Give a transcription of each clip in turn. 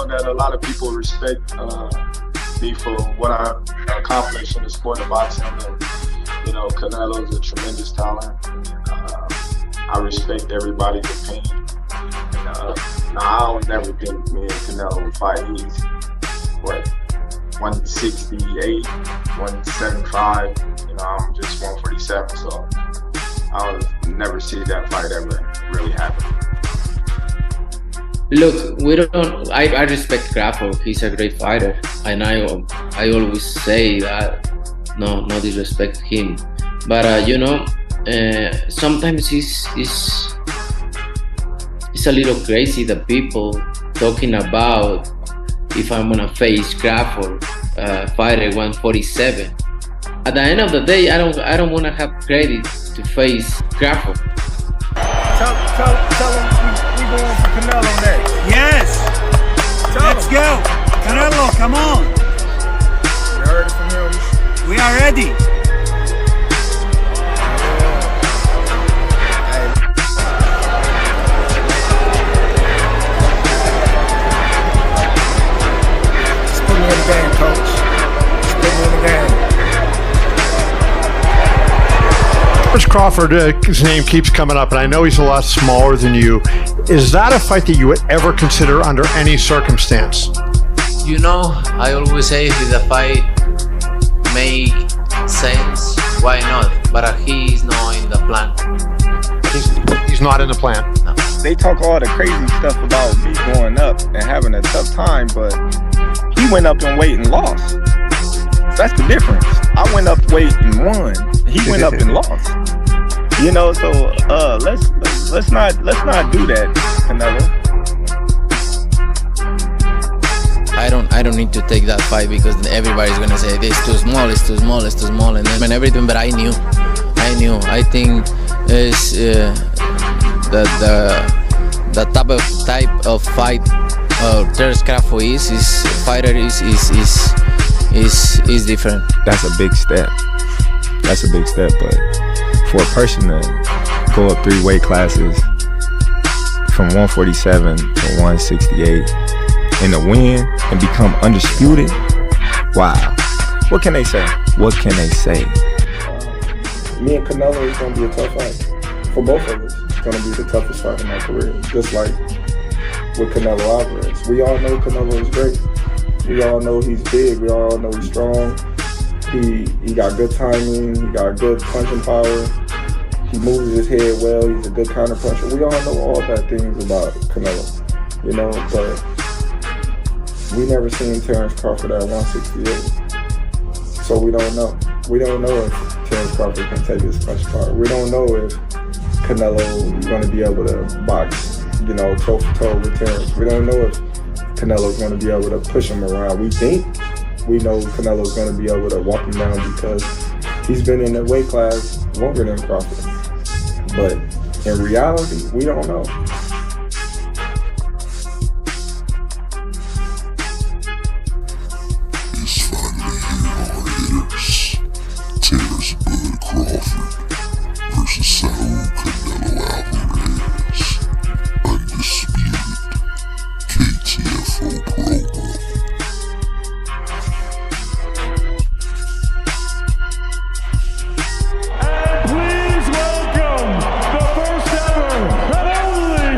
know that a lot of people respect me for what I accomplished in the sport of boxing. And, you know, Canelo is a tremendous talent. I respect everybody's opinion. And, I'll never think me and Canelo will fight. He's, 168, 175. You know, I'm just 147, so I'll never see that fight ever really happen. Look, we don't. I respect Crawford. He's a great fighter, and I always say that. No disrespect him, but you know, sometimes it's a little crazy that people talking about if I'm gonna face Crawford, fighter 147. At the end of the day, I don't wanna have credit to face Crawford. Tell him we going for Canelo next. Yes! Let's go! Canelo, come on! You heard it from him. We are ready! Just put me in the game, coach. Just put me in the game. Crawford, his name keeps coming up, and I know he's a lot smaller than you. Is that a fight that you would ever consider under any circumstance? You know, I always say if the fight make sense, why not? But he's not in the plan. He's not in the plan. No. They talk all the crazy stuff about me going up and having a tough time, but he went up in weight and lost. That's the difference. I went up weight and won. He went up and lost. You know, so let's not do that, Canelo. I don't need to take that fight because everybody's gonna say it's too small, it's too small, it's too small, and then everything. But I knew. I think is the type of fight Terence Crawford is fighter is different. That's a big step. But for a person to go up 3 weight classes from 147 to 168 and to win and become undisputed, wow. What can they say? Me and Canelo is going to be a tough fight. For both of us, it's going to be the toughest fight in my career. Just like with Canelo Alvarez. We all know Canelo is great. We all know he's big. We all know he's strong. He got good timing. He got good punching power. He moves his head well. He's a good counter puncher. We all know all that things about Canelo, you know. But we never seen Terence Crawford at 168, so we don't know. We don't know if Terence Crawford can take his punch power. We don't know if Canelo is going to be able to box, you know, toe for toe with Terence. We don't know if Canelo's going to be able to push him around. We think we know Canelo's going to be able to walk him down because he's been in that weight class longer than Crawford. But in reality, we don't know. It's finally here on Ennis. Terence Bud Crawford versus Saul Canelo Alvarez. Undisputed KTFO program. And please welcome the first ever and only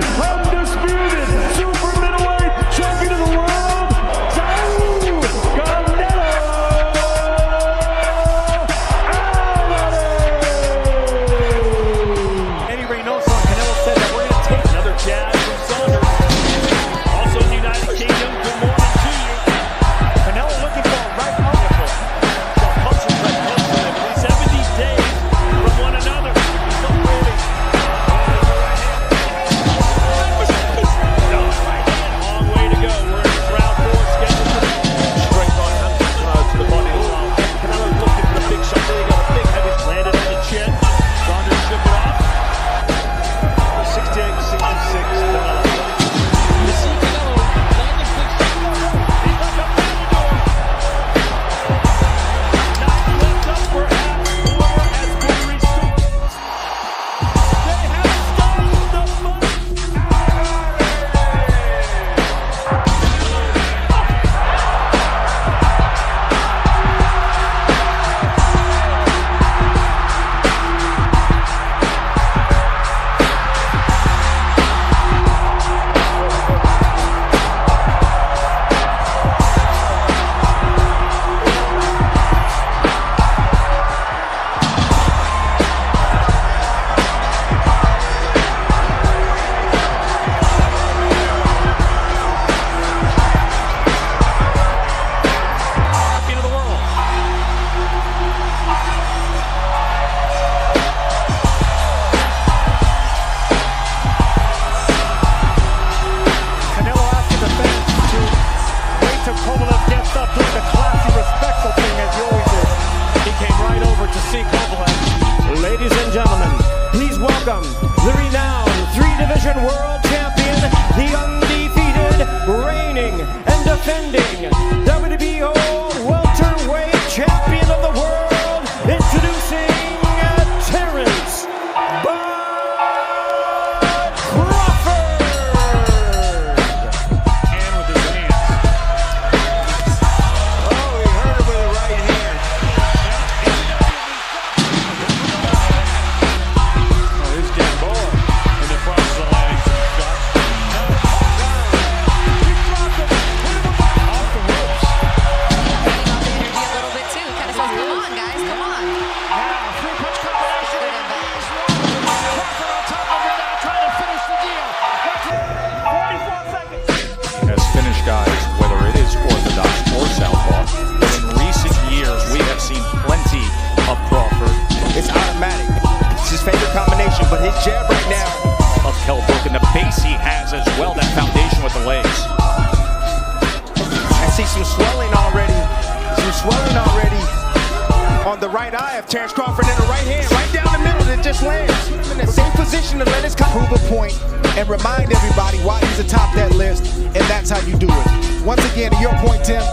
on the right eye of Terrence Crawford in the right hand, right down the middle, and it just lands. In the same position to let his prove a point and remind everybody why he's atop that list, and that's how you do it. Once again, to your point, Tim,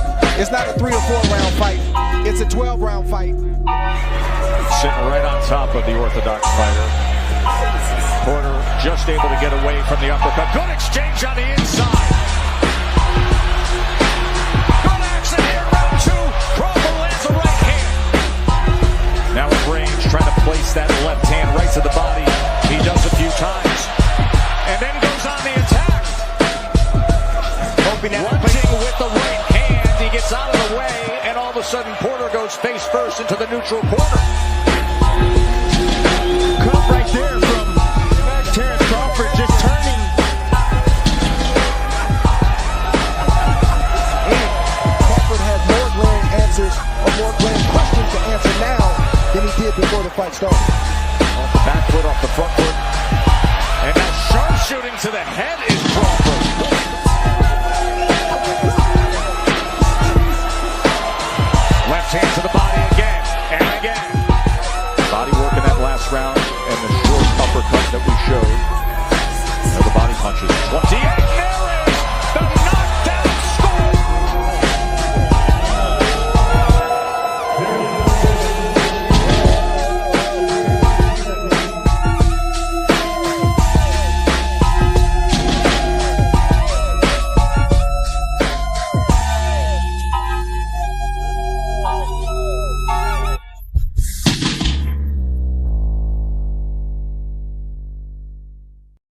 it's not a 3 or 4 round fight. It's a 12-round fight. Sitting right on top of the orthodox fighter. Porter just able to get away from the uppercut. Good exchange on the inside. Good action here, round 2. Crawford lands a right hand. Now in range, trying to place that left hand right to the body. He does a few times. And then goes on the attack. Hoping that with the right hand, he gets out of the way, and all of a sudden Porter goes face first into the neutral corner. Cut right there from Terrence Crawford, just turning. And Crawford has more glaring answers, or more glaring questions to answer now than he did before the fight started. Off the back foot, off the front foot. And now sharpshooting to the head is Crawford. Left hand to the body again and again. Body work in that last round and the short uppercut that we showed. Now the body punches. 28. There is the knockdown score.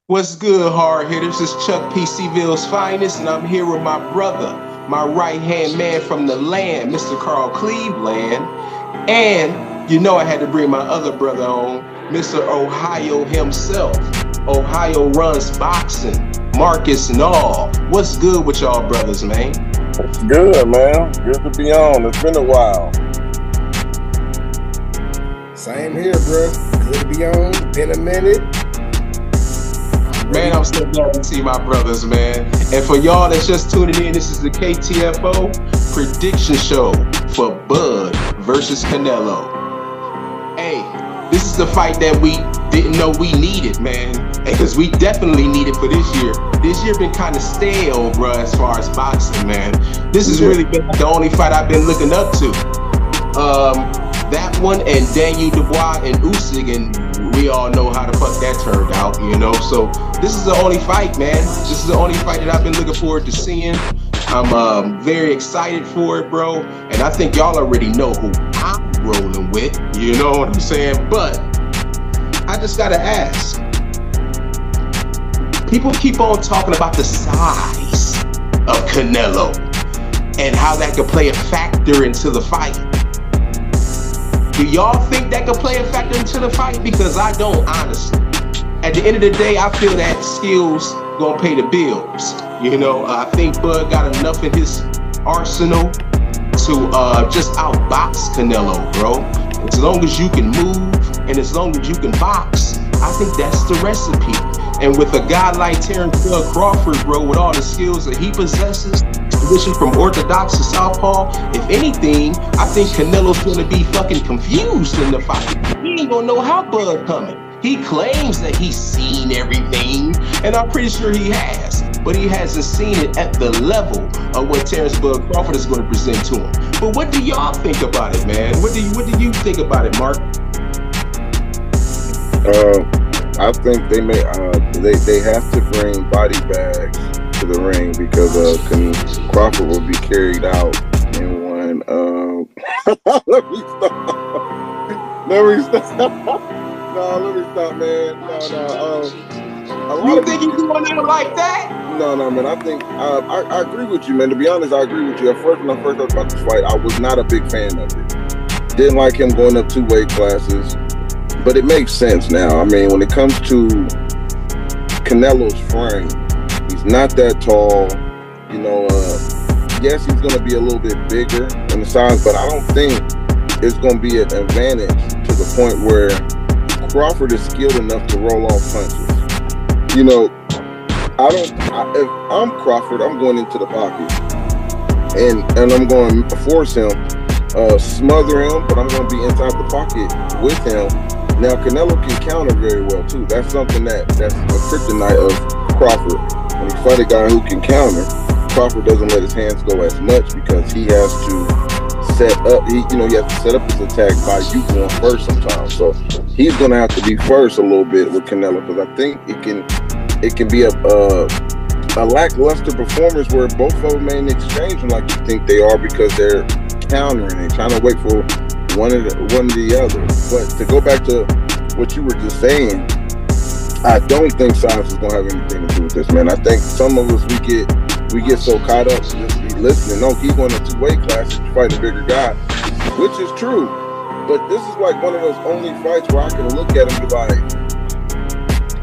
What's good, hard hitters? It's Chuck P. C-Ville's finest, and I'm here with my brother, my right-hand man from the land, Mr. Carl Cleveland. And you know I had to bring my other brother on, Mr. Ohio himself. Ohio runs boxing, Marcus Nall. What's good with y'all brothers, man? It's good, man. Good to be on. It's been a while. Same here, bro. Good to be on. Been a minute. Man, I'm so glad to see my brothers, man. And for y'all that's just tuning in, this is the KTFO prediction show for Bud versus Canelo. Hey, this is the fight that we didn't know we needed, man. Because we definitely need it for this year. This year been kind of stale, bro, as far as boxing, man. This has really been the only fight I've been looking up to. That one and Daniel Dubois and Usyk, and we all know how the fuck that turned out, you know. So this is the only fight, man. This is the only fight that I've been looking forward to seeing. I'm very excited for it, bro. And I think y'all already know who I'm rolling with, you know what I'm saying? But I just gotta ask. People keep on talking about the size of Canelo and how that could play a factor into the fight. Do y'all think that could play a factor into the fight? Because I don't, honestly. At the end of the day, I feel that skills gonna pay the bills. You know, I think Bud got enough in his arsenal to just outbox Canelo, bro. As long as you can move and as long as you can box, I think that's the recipe. And with a guy like Terrence Crawford, bro, with all the skills that he possesses, position from orthodox to southpaw, if anything, I think Canelo's gonna be fucking confused in the fight. He ain't gonna know how Bud coming. He claims that he's seen everything, and I'm pretty sure he has, but he hasn't seen it at the level of what Terrence Bud Crawford is going to present to him. But what do y'all think about it, man? What do you think about it, Mark? I think they may they have to bring body bags to the ring because Crawford will be carried out in one. Let me stop. No, let me stop, man. You think he's doing it like that? No, man. I think I agree with you, man. To be honest, I agree with you. At first, when I first heard about this fight, I was not a big fan of it. Didn't like him going up 2 weight classes, but it makes sense now. I mean, when it comes to Canelo's frame, he's not that tall. You know, yes, he's going to be a little bit bigger in the size, but I don't think it's going to be an advantage to the point where Crawford is skilled enough to roll off punches. You know, if I'm Crawford, I'm going into the pocket and I'm going to force him smother him, but I'm going to be inside the pocket with him. Now, Canelo can counter very well, too. That's something that's a kryptonite of Crawford. When you fight a guy who can counter, Crawford doesn't let his hands go as much because he has to set up. He has to set up his attack by you going first sometimes. So he's going to have to be first a little bit with Canelo because I think it can be a lackluster performance where both of them ain't exchanging like you think they are because they're countering and trying to wait for one or the other. But to go back to what you were just saying, I don't think size is going to have anything to do with this, man. I think some of us, we get so caught up to just be listening. No, he's going to two-weight classes to fight a bigger guy, which is true. But this is like one of those only fights where I can look at him and be like,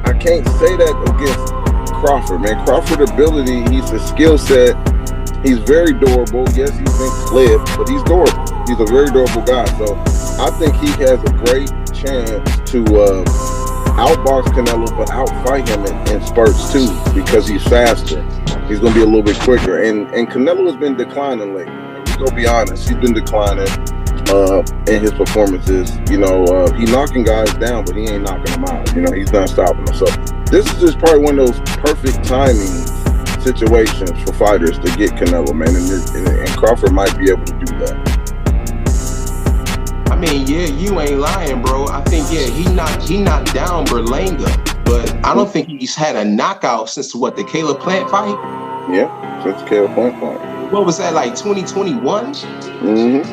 I can't say that against Crawford, man. Crawford's ability, he's a skill set. He's very durable. Yes, he's been clipped, but he's durable. He's a very durable guy. So I think he has a great chance to outbox Canelo, but outfight him in spurts too, because he's faster. He's going to be a little bit quicker. And Canelo has been declining lately. We're going to be honest. He's been declining in his performances. He's knocking guys down, but he ain't knocking them out. He's not stopping them. So this is just probably one of those perfect timing situations for fighters to get Canelo, man. And Crawford might be able to do that. I mean, yeah, you ain't lying, bro. I think, yeah, he knocked down Berlanga, but I don't think he's had a knockout since the Caleb Plant fight? Yeah, since the Caleb Plant fight. What was that, like 2021? Mm-hmm.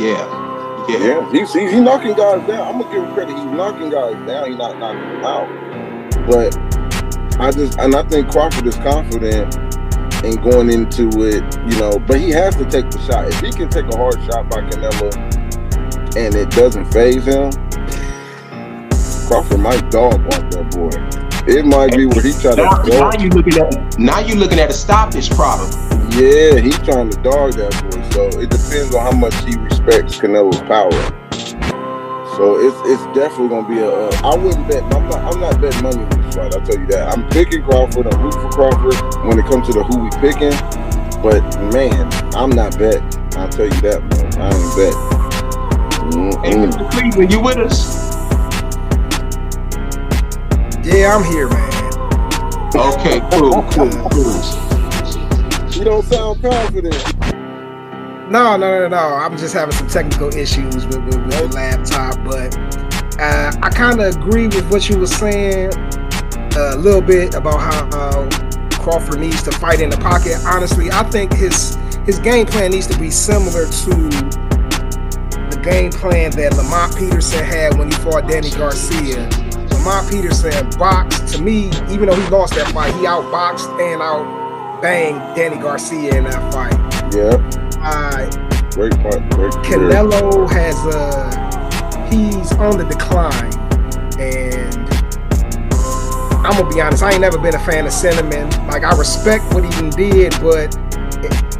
Yeah. He's knocking guys down. I'm gonna give him credit. He's knocking guys down. He's not knocking them out. But I think Crawford is confident in going into it, but he has to take the shot. If he can take a hard shot by Canelo and it doesn't faze him, Crawford might dog walk that boy. It might be where he try to now you looking at a stoppage problem. Yeah, he's trying to dog that boy. So it depends on how much he respects Canelo's power. So it's definitely gonna be I wouldn't bet. I'm not betting money on this fight. I'll tell you that. I'm picking Crawford. I'm rooting for Crawford when it comes to the who we picking. But man, I'm not betting. I'll tell you that, man. I ain't betting. Hey, Mr. Cleveland, you with us? Yeah, I'm here, man. Okay, cool. You don't sound confident. No. I'm just having some technical issues with the laptop, but I kind of agree with what you were saying a little bit about how Crawford needs to fight in the pocket. Honestly, I think his game plan needs to be similar to the game plan that Lamont Peterson had when he fought Danny Garcia. Lamont Peterson boxed, to me, even though he lost that fight, he outboxed and outbanged Danny Garcia in that fight. Yeah. Great fight. Canelo he's on the decline, and I'm gonna be honest, I ain't never been a fan of Cinnamon. Like, I respect what he did, but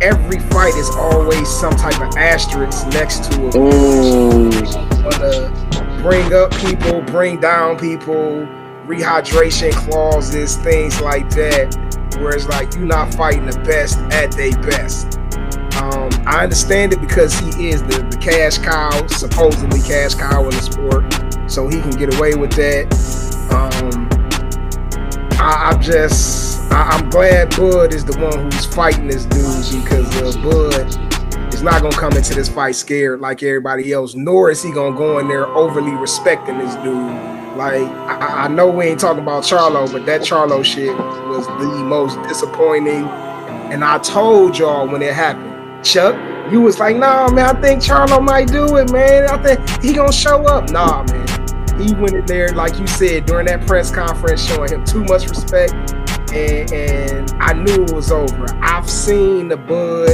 every fight is always some type of asterisk next to it. Wanna bring up people, bring down people, rehydration clauses, things like that, where it's like you're not fighting the best at their best. I understand it because he is the cash cow, supposedly cash cow in the sport, so he can get away with that. I'm glad Bud is the one who's fighting this dude, because Bud is not gonna come into this fight scared like everybody else, nor is he gonna go in there overly respecting this dude. Like, I know we ain't talking about Charlo, but that Charlo shit was the most disappointing. And I told y'all when it happened, Chuck, you was like, nah, man, I think Charlo might do it, man. I think he gonna show up. Nah, man. He went in there, like you said, during that press conference, showing him too much respect. And I knew it was over. I've seen the Bud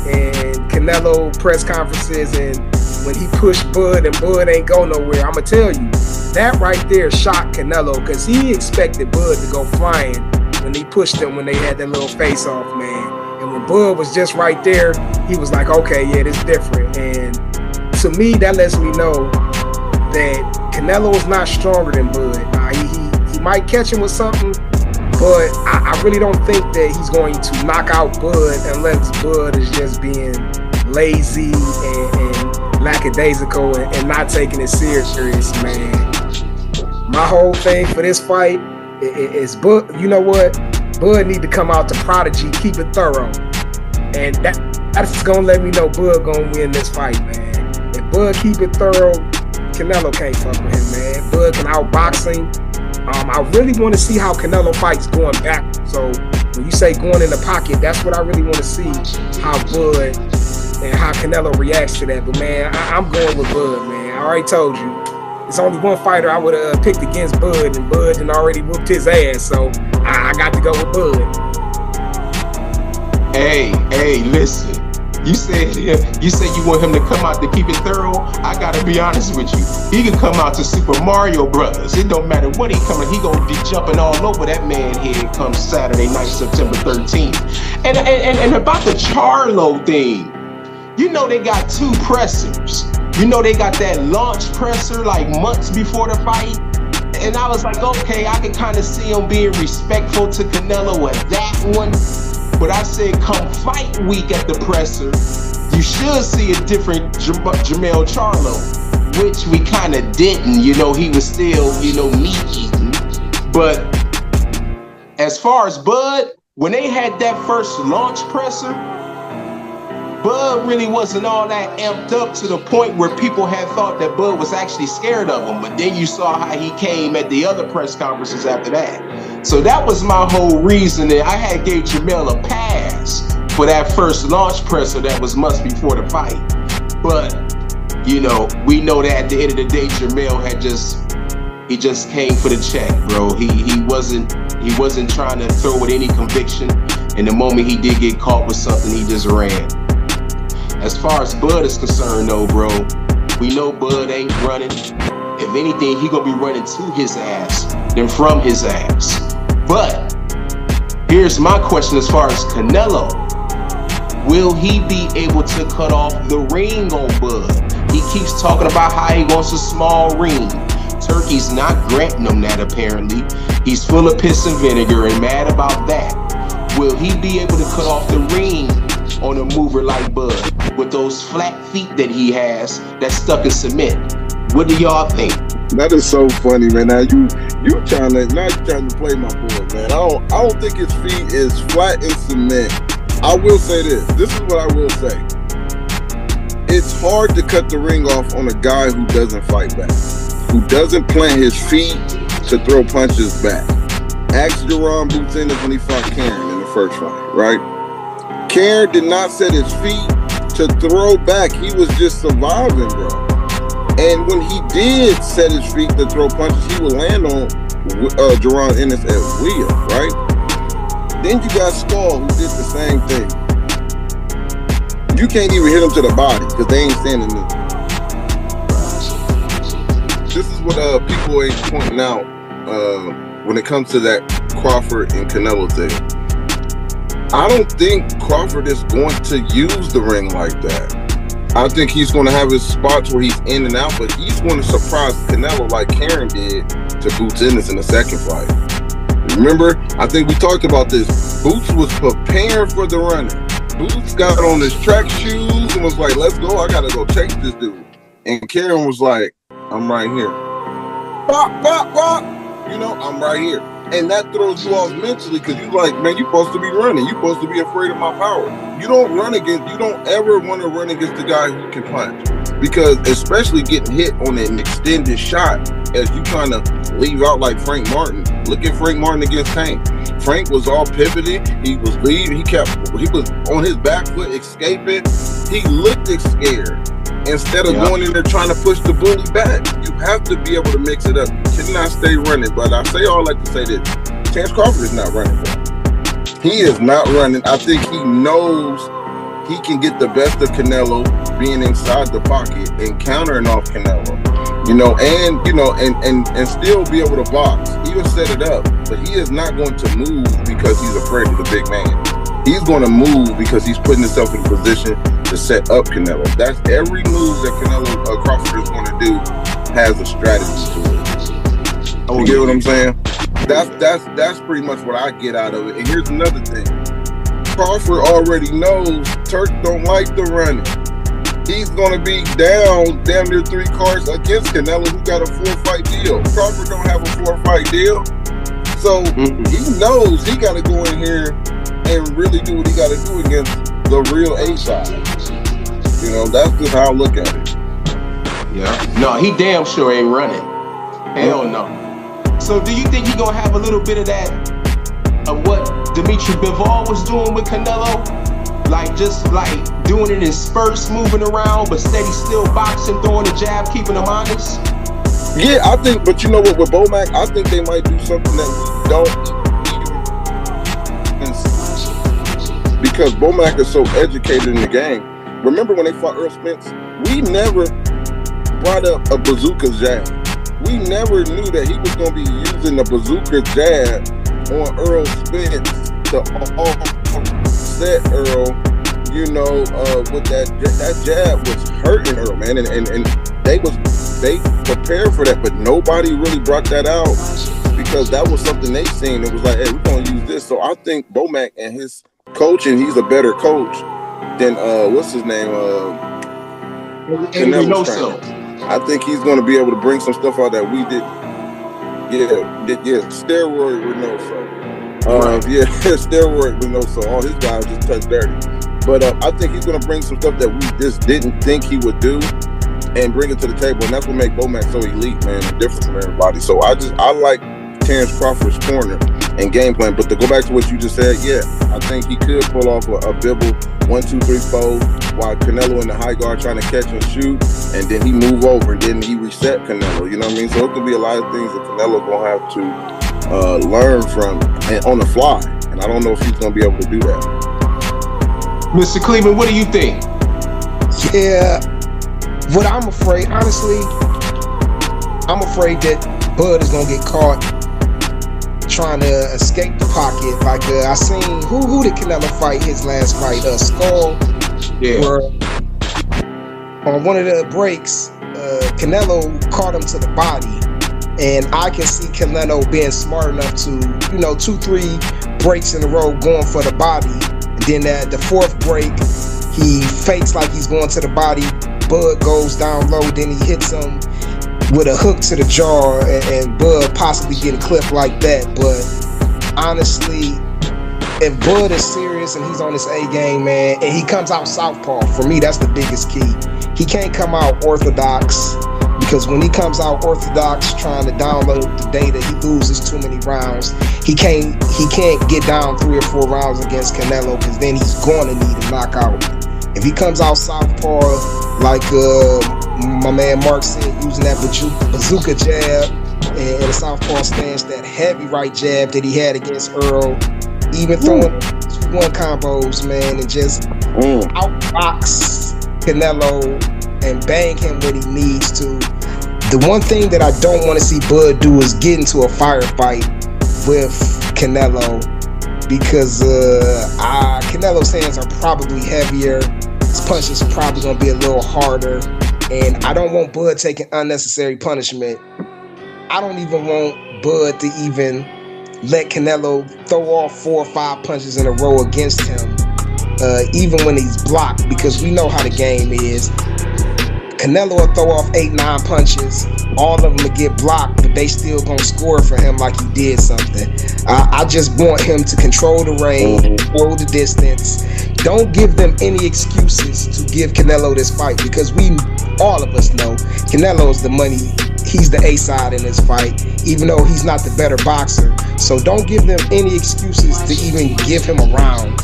and Canelo press conferences, and when he pushed Bud and Bud ain't go nowhere, I'ma tell you, that right there shocked Canelo, because he expected Bud to go flying when he pushed him when they had that little face off, man. And when Bud was just right there, he was like, okay, yeah, this is different. And to me, that lets me know that Canelo is not stronger than Bud. He might catch him with something, but I really don't think that he's going to knock out Bud unless Bud is just being lazy and lackadaisical and not taking it serious, man. My whole thing for this fight is Bud. You know what? Bud need to come out to Prodigy, keep it thorough, and that's gonna let me know Bud gonna win this fight, man. If Bud keep it thorough, Canelo can't fuck with him, man. Bud can outbox him. I really want to see how Canelo fights going back. So when you say going in the pocket, that's what I really want to see, how Bud and how Canelo reacts to that. But man, I'm going with Bud, man. I already told you. It's only one fighter I would have picked against Bud, and Bud had already whooped his ass, so I got to go with Bud. Hey, listen. You said you want him to come out to keep it thorough. I gotta be honest with you. He can come out to Super Mario Brothers. It don't matter when he coming. He gonna be jumping all over that man head come Saturday night, September 13th. And about the Charlo thing, you know they got 2 pressers. You know they got that launch presser like months before the fight. And I was like, okay, I can kind of see him being respectful to Canelo at that one. But I said, come fight week at the presser, you should see a different Jermell Charlo, which we kind of didn't. You know, he was still, meat eating. But as far as Bud, when they had that first launch presser, Bud really wasn't all that amped up to the point where people had thought that Bud was actually scared of him. But then you saw how he came at the other press conferences after that. So that was my whole reason that I had gave Jermell a pass for that first launch presser that was months before the fight. But, we know that at the end of the day, Jermell he just came for the check, bro. He wasn't trying to throw with any conviction. And the moment he did get caught with something, he just ran. As far as Bud is concerned, though, bro, we know Bud ain't running. If anything, he gonna be running to his ass than from his ass. But here's my question as far as Canelo. Will he be able to cut off the ring on Bud? He keeps talking about how he wants a small ring. Turkey's not granting him that, apparently. He's full of piss and vinegar and mad about that. Will he be able to cut off the ring on a mover like Bud with those flat feet that he has that's stuck in cement? What do y'all think? That is so funny, man. Now you trying to play my boy, man. I don't think his feet is flat in cement. I will say this. This is what I will say. It's hard to cut the ring off on a guy who doesn't fight back, who doesn't plant his feet to throw punches back. Ask Jaron Boots Ennis when he fought Karen in the first fight, right? Karen did not set his feet to throw back. He was just surviving, bro. And when he did set his feet to throw punches, he would land on Jaron Ennis at will, right? Then you got Skull, who did the same thing. You can't even hit him to the body because they ain't standing there. This is what people ain't pointing out when it comes to that Crawford and Canelo thing. I don't think Crawford is going to use the ring like that. I think he's going to have his spots where he's in and out, but he's going to surprise Canelo like Karen did to Boots Ennis in the second fight. Remember, I think we talked about this. Boots was preparing for the running. Boots got on his track shoes and was like, let's go, I got to go chase this dude. And Karen was like, I'm right here. Bop, bop, bop. I'm right here. And that throws you off mentally because you like, man, you're supposed to be running. You're supposed to be afraid of my power. You don't ever want to run against the guy who can punch. Because especially getting hit on an extended shot as you trying to leave out like Frank Martin. Look at Frank Martin against Tank. Frank was all pivoted. He was leaving. He was on his back foot escaping. He looked scared. Instead of going in there trying to push the bully back, you have to be able to mix it up. You cannot stay running. But I say all like to say this. Chance Crawford is not running, bro. He is not running. I think he knows he can get the best of Canelo being inside the pocket and countering off Canelo. And still be able to box. Even set it up. But he is not going to move because he's afraid of the big man. He's going to move because he's putting himself in a position to set up Canelo. That's every move that Crawford is going to do has a strategy to it. You get what I'm saying? That's pretty much what I get out of it. And here's another thing. Crawford already knows Turk don't like the running. he's going to be down damn near 3 cards against Canelo, who got a 4-fight deal. Crawford don't have a 4-fight deal. So he knows he got to go in here and really do what he got to do against the real A-side. You know, that's just how I look at it. Yeah. No, he damn sure ain't running. Hell no. So do you think he gonna have a little bit of that of what Dimitri Bivol was doing with Canelo? Like just like doing it in spurts, moving around, but steady still boxing, throwing a jab, keeping him honest? Yeah, I think, but you know what, with Bomac, I think they might do something that we don't, because Bomac is so educated in the game. Remember when they fought Earl Spence? We never brought up a bazooka jab. We never knew that he was going to be using a bazooka jab on Earl Spence to offset Earl. You know, with that jab was hurting Earl, man, and they prepared for that, but nobody really brought that out because that was something they seen. It was like, hey, we're going to use this. So I think Bomac and his coaching, he's a better coach than what's his name? Canelo. I think he's going to be able to bring some stuff out that we did. Yeah, steroid with no so. Yeah, steroid with no so. All his guys just touch dirty. But I think he's going to bring some stuff that we just didn't think he would do and bring it to the table. And that's what makes Bomac so elite, man, and different from everybody. So I like Terrence Crawford's corner and game plan. But to go back to what you just said, yeah, I think he could pull off a Bibble 1, 2, 3, 4 while Canelo in the high guard trying to catch and shoot, and then he move over and then he reset Canelo. You know what I mean? So it could be a lot of things that Canelo gonna have to learn from and on the fly. And I don't know if he's gonna be able to do that. Mr. Cleveland, what do you think? Yeah, what I'm afraid, honestly, I'm afraid that Bud is gonna get caught trying to escape the pocket. Like I seen who did Canelo fight his last fight? Skull. Yeah. Where on one of the breaks, Canelo caught him to the body, and I can see Canelo being smart enough to, 2-3 breaks in a row going for the body, and then at the 4th break, he fakes like he's going to the body. Bud goes down low, then he hits him with a hook to the jaw, and Bud possibly getting clipped like that. But honestly, if Bud is serious and he's on his A game, man, and he comes out southpaw, for me, that's the biggest key. He can't come out orthodox, because when he comes out orthodox trying to download the data, he loses too many rounds. He can't get down 3 or 4 rounds against Canelo, because then he's going to need a knockout. If he comes out southpaw, like my man Marc said, using that bazooka jab and a southpaw stance, that heavy right jab that he had against Earl, even throwing 2-1 combos, man, and just outbox Canelo and bang him when he needs to. The one thing that I don't want to see Bud do is get into a firefight with Canelo, because Canelo's hands are probably heavier. His punches are probably going to be a little harder. And I don't want Bud taking unnecessary punishment. I don't even want Bud to even let Canelo throw off 4 or 5 punches in a row against him, even when he's blocked, because we know how the game is. Canelo will throw off 8-9 punches. All of them will get blocked, but they still gonna score for him like he did something. I just want him to control the range, control the distance. Don't give them any excuses to give Canelo this fight, because all of us know Canelo's the money. He's the A-side in this fight, even though he's not the better boxer. So don't give them any excuses to even give him a round.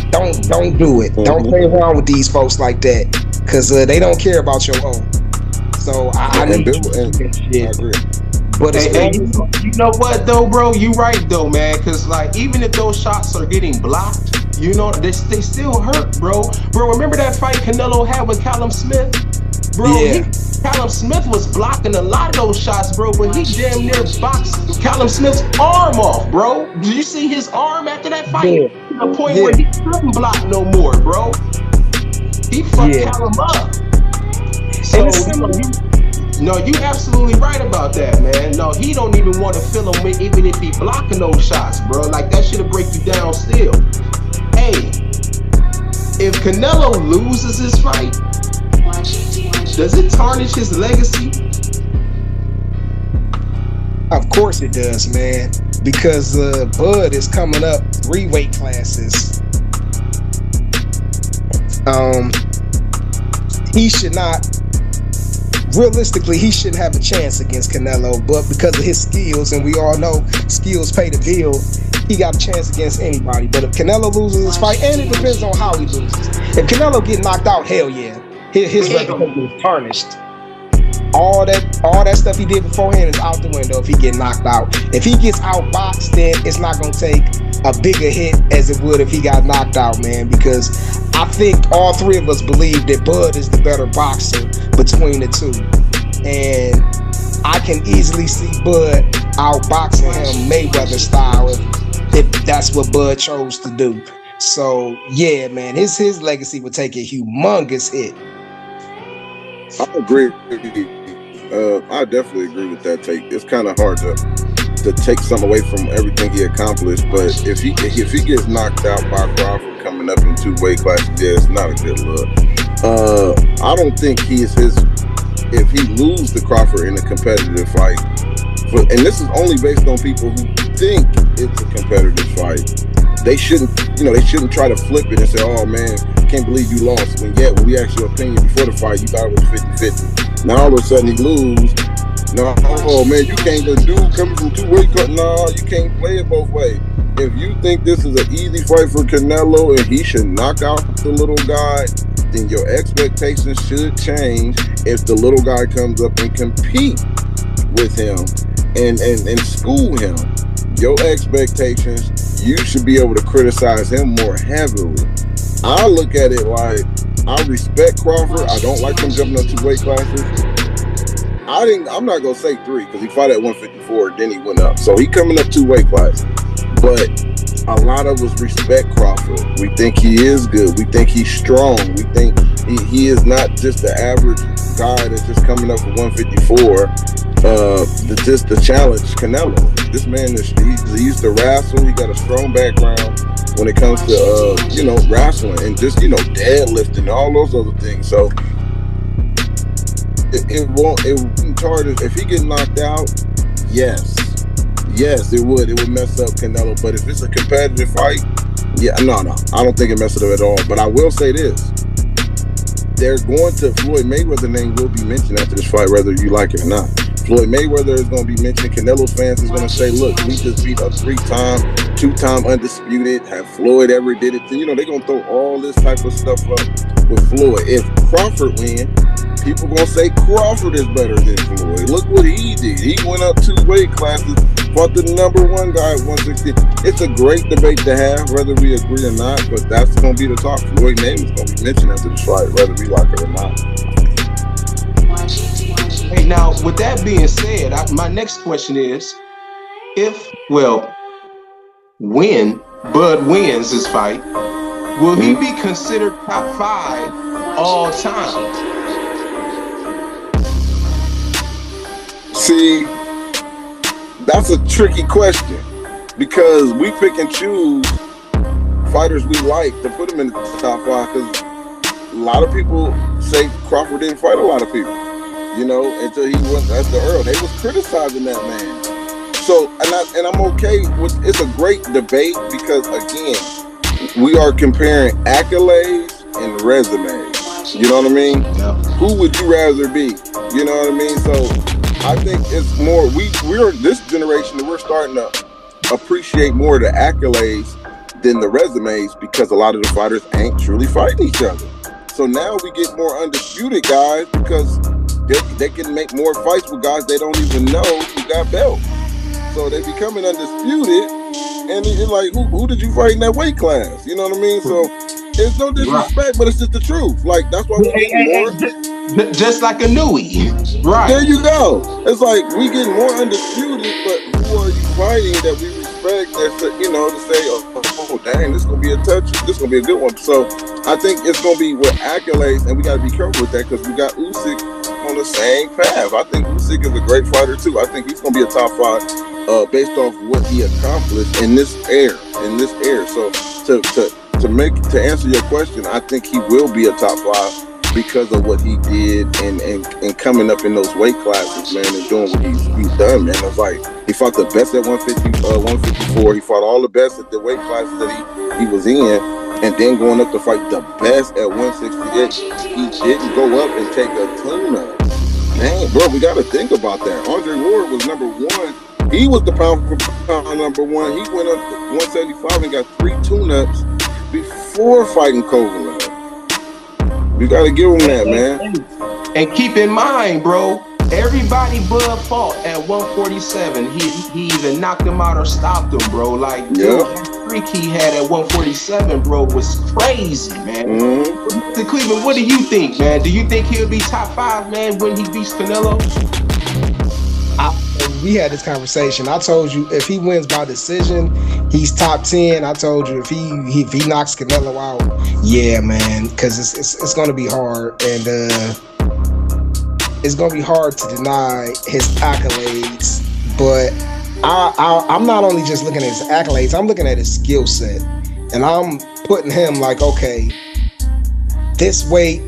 Don't do it. Don't play around with these folks like that, because they don't care about your own. So I need I agree. But you know what though, bro? You right though, man. Because like, even if those shots are getting blocked, they still hurt, bro. Bro, remember that fight Canelo had with Callum Smith? Bro, yeah. Callum Smith was blocking a lot of those shots, bro, but he damn near boxed Callum Smith's arm off, bro. Did you see his arm after that fight? Yeah. To the point where he couldn't block no more, bro. He fucked Callum up. So, no, you absolutely right about that, man. No, he don't even want to feel him even if he blocking those shots, bro. Like, that shit'll break you down still. Hey, if Canelo loses his fight, Does it tarnish his legacy? Of course it does, man. Because Bud is coming up 3 weight classes. He should not. Realistically, he shouldn't have a chance against Canelo, but because of his skills, and we all know skills pay the bill, he got a chance against anybody. But if Canelo loses his fight, and it depends on how he loses. If Canelo get knocked out, hell yeah, his reputation is tarnished. All that stuff he did beforehand is out the window if he get knocked out. If he gets outboxed, then it's not gonna take a bigger hit as it would if he got knocked out, man. Because I think all 3 of us believe that Bud is the better boxer between the 2, and I can easily see Bud outboxing him Mayweather style if that's what Bud chose to do. So yeah, man, his legacy would take a humongous hit. I agree. I definitely agree with that take. It's kind of hard to take some away from everything he accomplished, but if he gets knocked out by Crawford coming up in 2 weight classes, yeah, it's not a good look. I don't think if he loses to Crawford in a competitive fight, and this is only based on people who think it's a competitive fight, they shouldn't try to flip it and say, oh man, can't believe you lost. When we asked your opinion before the fight, you thought it was 50-50. Now all of a sudden he lose. No, oh man, you can't just do coming from 2 weight cuts. No, you can't play it both ways. If you think this is an easy fight for Canelo and he should knock out the little guy, then your expectations should change if the little guy comes up and compete with him and school him. Your expectations, you should be able to criticize him more heavily. I look at it like, I respect Crawford. I don't like him jumping up 2 weight classes. I'm not gonna say 3 because he fought at 154, then he went up. So he coming up 2 weight classes. But a lot of us respect Crawford. We think he is good. We think he's strong. We think he is not just the average guy that's just coming up for 154. Just to challenge Canelo. This man he used to wrestle. He got a strong background when it comes to wrestling and just deadlifting and all those other things. So it won't tarnish if he get knocked out. Yes, it would mess up Canelo. But if it's a competitive fight, no, I don't think it messes it up at all. But I will say this: Floyd Mayweather's name will be mentioned after this fight, whether you like it or not. Floyd Mayweather is going to be mentioned. Canelo's fans is going to say, look, we just beat a 3-time, 2-time undisputed. Have Floyd ever did it? They're going to throw all this type of stuff up with Floyd. If Crawford wins, people going to say Crawford is better than Floyd. Look what he did. He went up 2 weight classes, fought the number 1 guy at 160. It's a great debate to have, whether we agree or not, but that's going to be the talk. Floyd's name is going to be mentioned after this fight, whether we like it or not. Hey, now, with that being said, my next question is, when Bud wins this fight, will he be considered top 5 all time? See, that's a tricky question because we pick and choose fighters we like to put them in the top 5 because a lot of people say Crawford didn't fight a lot of people. Until he went as the Earl. They was criticizing that man. So, and I'm okay with, it's a great debate because, again, we are comparing accolades and resumes. You know what I mean? Yeah. Who would you rather be? You know what I mean? So, I think it's more, we're this generation that we're starting to appreciate more the accolades than the resumes because a lot of the fighters ain't truly fighting each other. So now we get more undisputed guys because they can make more fights with guys they don't even know who got belts. So they becoming undisputed, and it's like, who did you fight in that weight class? You know what I mean? So it's no disrespect, but it's just the truth. Like, that's why we get more. Just like a newie. Right. There you go. It's like we get more undisputed, but who are you fighting that we respect? That's to say, oh dang, this is gonna be a touch. This is gonna be a good one. So I think it's gonna be with accolades, and we gotta be careful with that because we got Usyk on the same path. I think Usyk is a great fighter too. I think he's gonna be a top 5 based off what he accomplished in this era. So to answer your question, I think he will be a top 5 because of what he did and coming up in those weight classes, man, and doing what he's done, man. It's like he fought the best at 154. He fought all the best at the weight classes that he was in, and then going up to fight the best at 168. He didn't go up and take a tune-up. Man, bro, we got to think about that. Andre Ward was number one. He was the pound for pound number one. He went up to 175 and got 3 tune-ups before fighting Kovalev. We got to give him that, man. And keep in mind, bro, everybody Bud fought at 147. He either knocked him out or stopped him, bro. Like, the freak he had at 147, bro, was crazy, man. Mm-hmm. Cleveland, what do you think, man? Do you think he'll be top 5, man, when he beats Canelo? We had this conversation. I told you if he wins by decision, he's top 10. I told you if he knocks Canelo out, yeah, man, because it's gonna be hard, and it's gonna be hard to deny his accolades. But I'm not only just looking at his accolades, I'm looking at his skill set, and I'm putting him like, okay, this weight,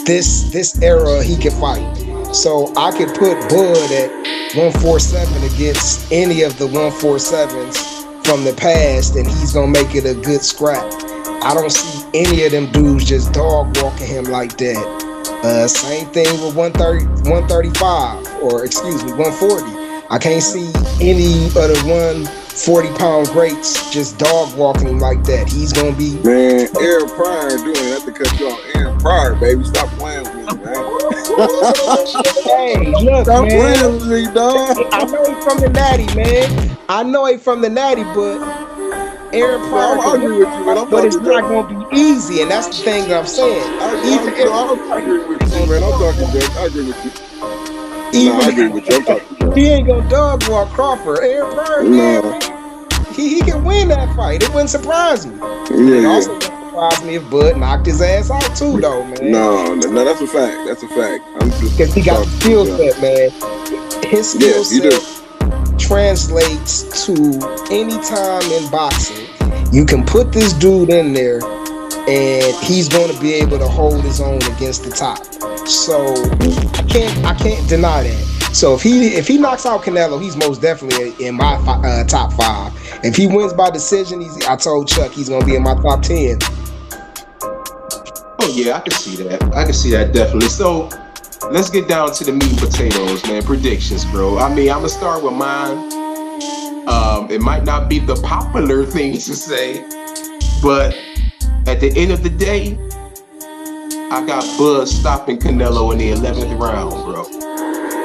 this era, he can fight. So I could put Bud at 147 against any of the 147s from the past, and he's gonna make it a good scrap. I don't see any of them dudes just dog walking him like that. Same thing with 135, or excuse me, 140. I can't see any of the 140-pound greats just dog walking him like that. He's gonna be, man. Aaron Pryor doing it. I have to cut you off. Aaron Pryor, baby, stop playing with me, man. Hey, look, stop man. playing with me, dog. I know he's from the Natty, man. I know he's from the Natty, but Aaron Pryor, I agree with you, man. but it's not gonna be easy, and that's the thing that I'm saying. I agree with you, man. I'm talking, man. I agree with you. I agree with you. I'm talking. He ain't gonna dog walk Crawford. Aaron Pryor, man, he can win that fight. It wouldn't surprise me. It also wouldn't surprise me if Bud knocked his ass out too, though, man. No, that's a fact. That's a fact. Because he got the skill set, man. His skill set translates to any time in boxing. You can put this dude in there, and he's going to be able to hold his own against the top. So I can't deny that. So if he knocks out Canelo, he's most definitely in my top 5. If he wins by decision, I told Chuck he's gonna be in my top 10. Oh yeah, I can see that. I can see that definitely. So let's get down to the meat and potatoes, man. Predictions, bro. I mean, I'm gonna start with mine. It might not be the popular thing to say, but at the end of the day, I got Bud stopping Canelo in the 11th round, bro.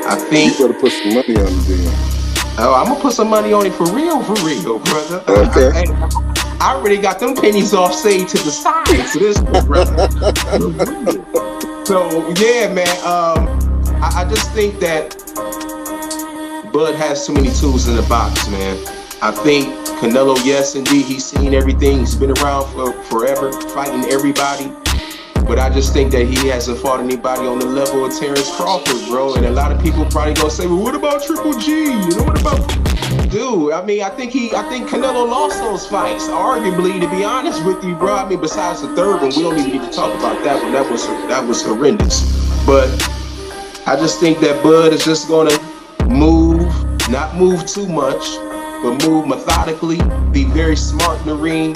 I think you better put some money on it, then. Oh, I'm gonna put some money on it for real, brother. Okay. I already got them pennies off saved to the side for this one, brother. So yeah, man. I just think that Bud has too many tools in the box, man. I think Canelo, yes, indeed, he's seen everything. He's been around for forever, fighting everybody. But I just think that he hasn't fought anybody on the level of Terrence Crawford, bro. And a lot of people probably gonna say, well, what about Triple G? You know, what about... Dude, I mean, I think Canelo lost those fights, arguably, to be honest with you, bro. I mean, besides the third one, we don't even need to talk about that one. That was horrendous. But I just think that Bud is just gonna not move too much, but move methodically, be very smart in the ring,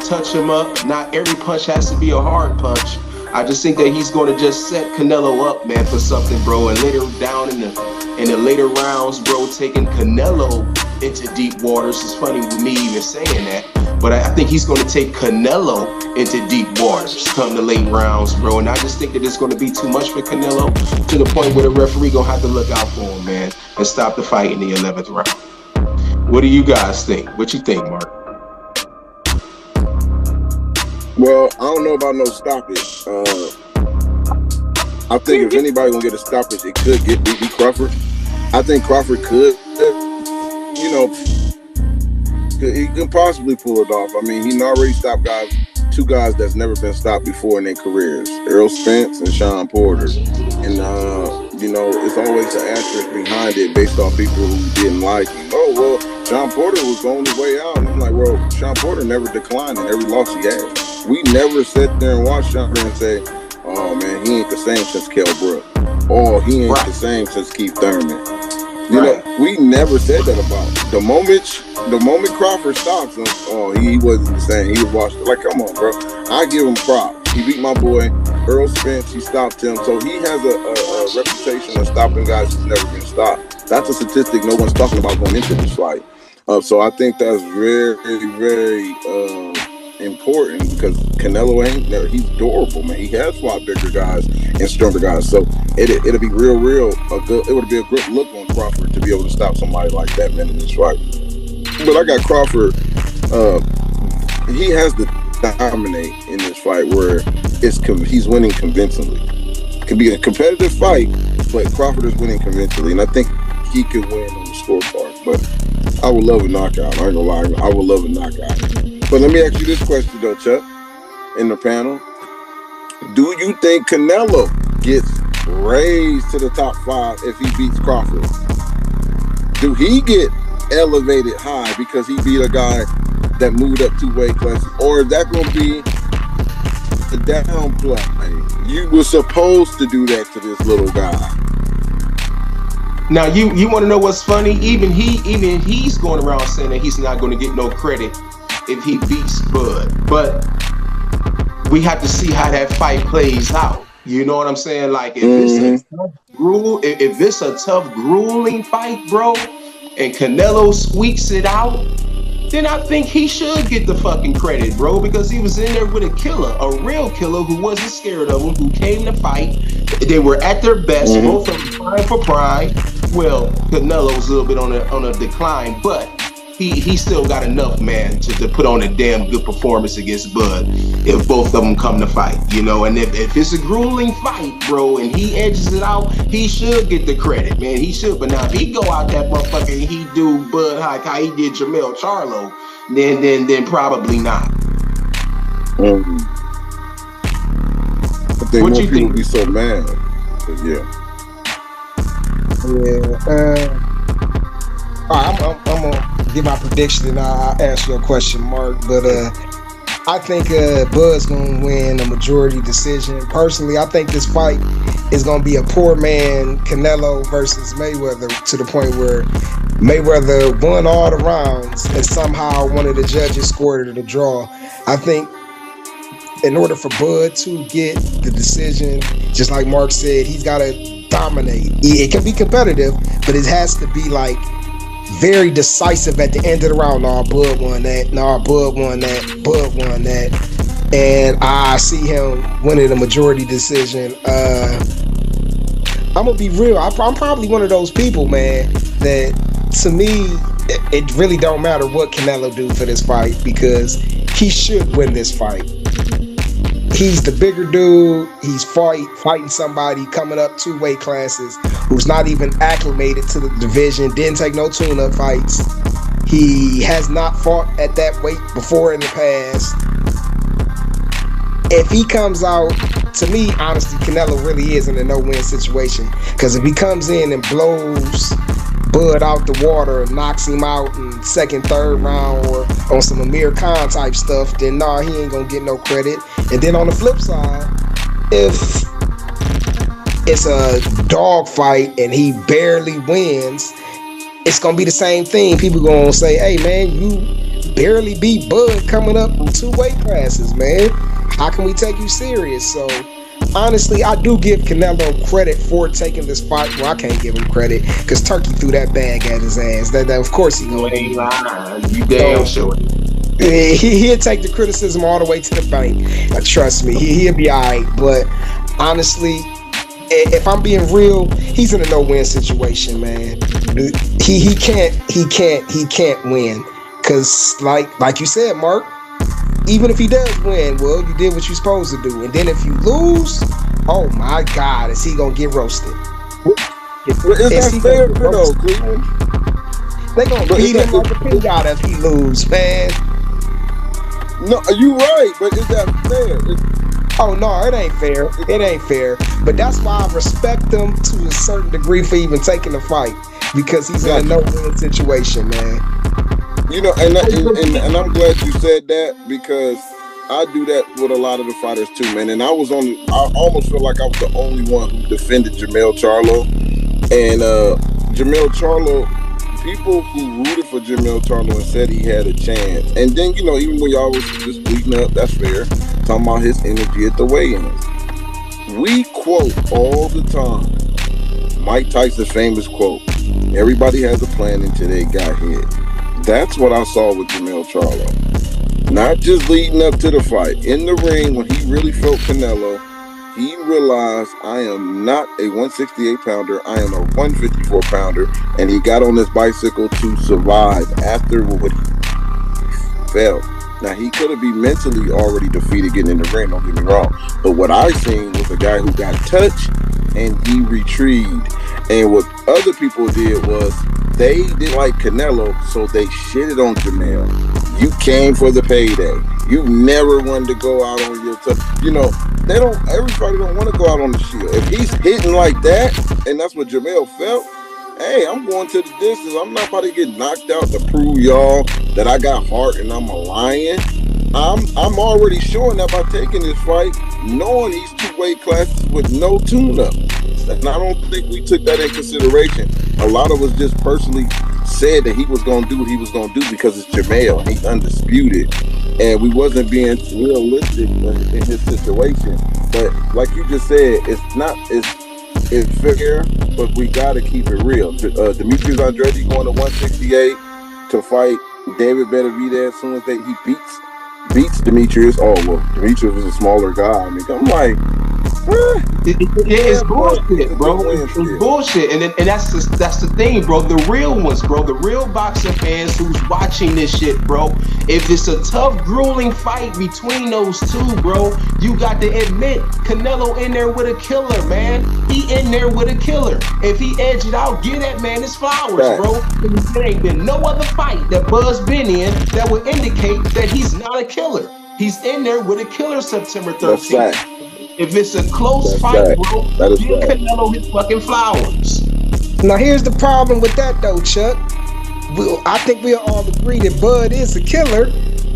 touch him up. Not every punch has to be a hard punch. I just think that he's going to just set Canelo up, man, for something, bro. And later down in the later rounds, bro, taking Canelo into deep waters. It's funny with me even saying that, but I think he's going to take Canelo into deep waters come the late rounds, bro. And I just think that it's going to be too much for Canelo to the point where the referee going to have to look out for him, man, and stop the fight in the 11th round. What do you guys think? What you think, Mark? Well, I don't know about no stoppage. I think if anybody gonna get a stoppage, it could be Crawford. I think Crawford could, he can possibly pull it off. I mean, he already stopped two guys that's never been stopped before in their careers, Errol Spence and Sean Porter. And, it's always an asterisk behind it based on people who didn't like him. Oh, well, Sean Porter was on his way out. And I'm like, well, Sean Porter never declined in every loss he had. We never sit there and watch Chandler and say, "Oh man, he ain't the same since Kell Brook," or "He ain't the same since Keith Thurman." You know, we never said that about him. The moment Crawford stops him, oh, he wasn't the same. He was washed. Like, come on, bro. I give him props. He beat my boy Earl Spence. He stopped him, so he has a reputation of stopping guys who's never been stopped. That's a statistic no one's talking about going into this fight. So I think that's very, very important because Canelo he's durable, man. He has fought bigger guys and stronger guys. So it'll be it would be a good look on Crawford to be able to stop somebody like that, man, in this fight. But I got Crawford. He has to dominate in this fight where he's winning convincingly. It could be a competitive fight, but Crawford is winning convincingly, and I think he could win on the scorecard. But I would love a knockout. I ain't gonna lie. I would love a knockout. But let me ask you this question, though, Chuck, in the panel. Do you think Canelo gets raised to the top 5 if he beats Crawford? Do he get elevated high because he beat a guy that moved up 2 weight classes? Or is that going to be the downplay? You were supposed to do that to this little guy. Now, you want to know what's funny? Even he's going around saying that he's not going to get no credit if he beats Bud. But we have to see how that fight plays out. You know what I'm saying? Like, if it's a tough, grueling fight, bro, and Canelo squeaks it out, then I think he should get the fucking credit, bro, because he was in there with a killer, a real killer who wasn't scared of him, who came to fight. They were at their best, both of them prime for prime. Well, Canelo's a little bit on a decline, but he still got enough, man, to put on a damn good performance against Bud if both of them come to fight, you know. And if it's a grueling fight, bro, and he edges it out, he should get the credit, man. He should. But now if he go out that motherfucker and he do Bud like how he did Jamel Charlo, then probably not. I think what more people think? Be so mad. But yeah. I'm gonna give my prediction and I'll answer your question, Mark. But I think Bud's gonna win a majority decision. Personally, I think this fight is gonna be a poor man Canelo versus Mayweather, to the point where Mayweather won all the rounds and somehow one of the judges scored it a draw. I think in order for Bud to get the decision, just like Mark said, he's gotta dominate. It can be competitive, but it has to be like very decisive at the end of the round. Bud won that. Bud won that. Bud won that. And I see him winning a majority decision. I'm gonna be real. I'm probably one of those people, man, that to me it really don't matter what Canelo do for this fight, because he should win this fight. He's the bigger dude. He's fighting somebody coming up 2 weight classes who's not even acclimated to the division, didn't take no tune-up fights. He has not fought at that weight before in the past. If he comes out, to me, honestly, Canelo really is in a no-win situation. Because if he comes in and blows Bud out the water and knocks him out in second, third round, or on some Amir Khan type stuff, then he ain't gonna get no credit. And then on the flip side, if it's a dog fight and he barely wins, it's gonna be the same thing. People gonna say, hey man, you barely beat Bud coming up from 2 weight classes, man. How can we take you serious? So honestly, I do give Canelo credit for taking this fight. Well, I can't give him credit because Turkey threw that bag at his ass. That of course he gonna be lying. You damn sure. He'll take the criticism all the way to the bank. Trust me, he'll be all right. But honestly, if I'm being real, he's in a no-win situation, man. He can't win, because like you said, Mark. Even if he does win, well, you did what you're supposed to do. And then if you lose, oh my God, is he gonna get roasted? Is that fair though, Cleveland? They gonna beat him like a pinata if he lose, man. No, you right, but is that fair? Oh no, it ain't fair. It ain't fair. But that's why I respect him to a certain degree for even taking the fight, because he's in a no-win situation, man. You know, and I'm glad you said that, because I do that with a lot of the fighters too, man. And I almost feel like I was the only one who defended Jermell Charlo. And Jermell Charlo, people who rooted for Jermell Charlo and said he had a chance. And then, you know, even when y'all was just beating up, that's fair, talking about his energy at the weigh-ins. We quote all the time Mike Tyson's famous quote, everybody has a plan until they got hit. That's what I saw with Jermell Charlo. Not just leading up to the fight. In the ring, when he really felt Canelo, he realized, I am not a 168-pounder. I am a 154-pounder. And he got on this bicycle to survive after what he felt. Now, he could have been mentally already defeated getting in the ring, don't get me wrong. But what I seen was a guy who got touched and he retrieved. And what other people did was they didn't like Canelo, so they shitted on Jermell. You came for the payday. You never wanted to go out on your you know, everybody don't want to go out on the shield. If he's hitting like that, and that's what Jermell felt, hey, I'm going to the distance. I'm not about to get knocked out to prove y'all that I got heart and I'm a lion. I'm already showing that by taking this fight, knowing these two weight classes with no tune-up. And I don't think we took that in consideration. A lot of us just personally said that he was going to do what he was going to do because it's Jermell. He's undisputed. And we wasn't being realistic in his situation. But like you just said, it's fair, but we got to keep it real. Demetrius Andrade going to 168 to fight David Benavidez as soon as he beats Demetrius. Oh, well, Demetrius was a smaller guy. I mean, I'm like, it's bullshit, bro. It's bullshit, and that's the thing, bro. The real ones, bro. The real boxing fans who's watching this shit, bro. If it's a tough, grueling fight between those two, bro, you got to admit Canelo in there with a killer, man. He in there with a killer. If he edge it out, give that man his flowers, bro. There ain't been no other fight that Buzz been in that would indicate that he's not a killer. He's in there with a killer September 13th. If it's a close fight, bro, give Canelo his fucking flowers. Now, here's the problem with that, though, Chuck. I think we'll all agree that Bud is a killer,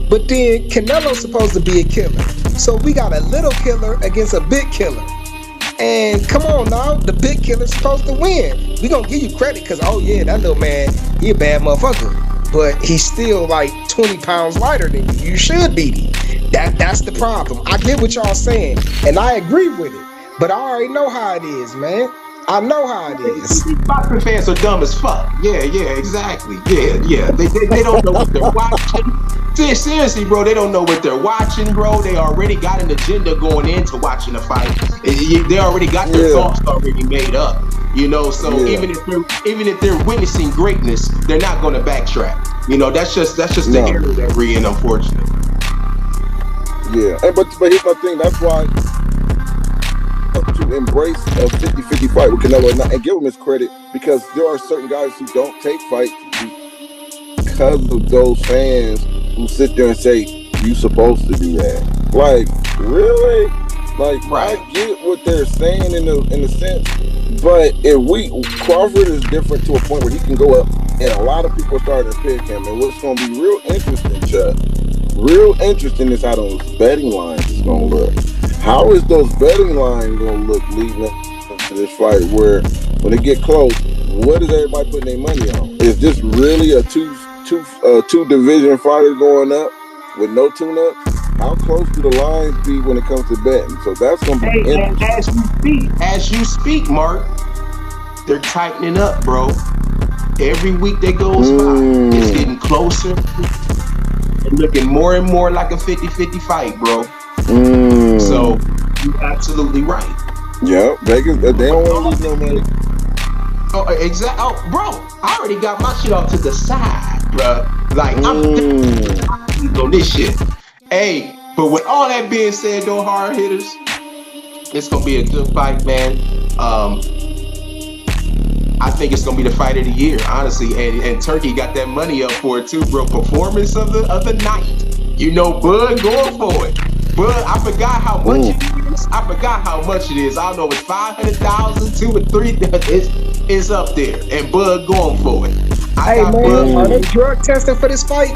but then Canelo's supposed to be a killer. So we got a little killer against a big killer. And come on now, the big killer's supposed to win. We gonna give you credit because, oh yeah, that little man, he a bad motherfucker. But he's still like 20 pounds lighter than you. You should beat him. That's the problem. I get what y'all saying, and I agree with it. But I already know how it is, man. I know how it is. Boxing fans are dumb as fuck. Yeah, exactly. Yeah. They don't know what they're watching. Seriously, bro, they don't know what they're watching, bro. They already got an agenda going into watching a fight. They already got their thoughts already made up. You know, so even if they're witnessing greatness, they're not going to backtrack. You know, that's just the era that we're in, unfortunately. Yeah, but here's my thing. That's why to embrace a 50-50 fight with Canelo and give him his credit, because there are certain guys who don't take fights because of those fans who sit there and say, you supposed to do that. Like, really? Like, I get what they're saying in a sense, but Crawford is different to a point where he can go up and a lot of people are starting to pick him. And what's going to be real interesting, Chuck, real interesting is how those betting lines is going to look. How is those betting lines going to look leading up to this fight where when they get close, what is everybody putting their money on? Is this really a two division fighter going up with no tune-up? How close do the lines be when it comes to betting? So that's going to be interesting. As you speak, Mark, they're tightening up, bro. Every week that goes by, it's getting closer and looking more and more like a 50-50 fight, bro. So you're absolutely right. Yeah, Vegas, they don't want to lose no money. Oh, exactly. Oh, bro, I already got my shit off to the side, bro. Like, I'm on this shit. Hey, but with all that being said, though, hard hitters, it's gonna be a good fight, man. I think it's gonna be the fight of the year, honestly. And Turkey got that money up for it too, bro. Performance of the night. You know, Bud going for it. Bud, I forgot how much it is. I don't know if it's 500,000, 2 or 3. It's up there, and Bud going for it. Hey man, are they drug testing for this fight?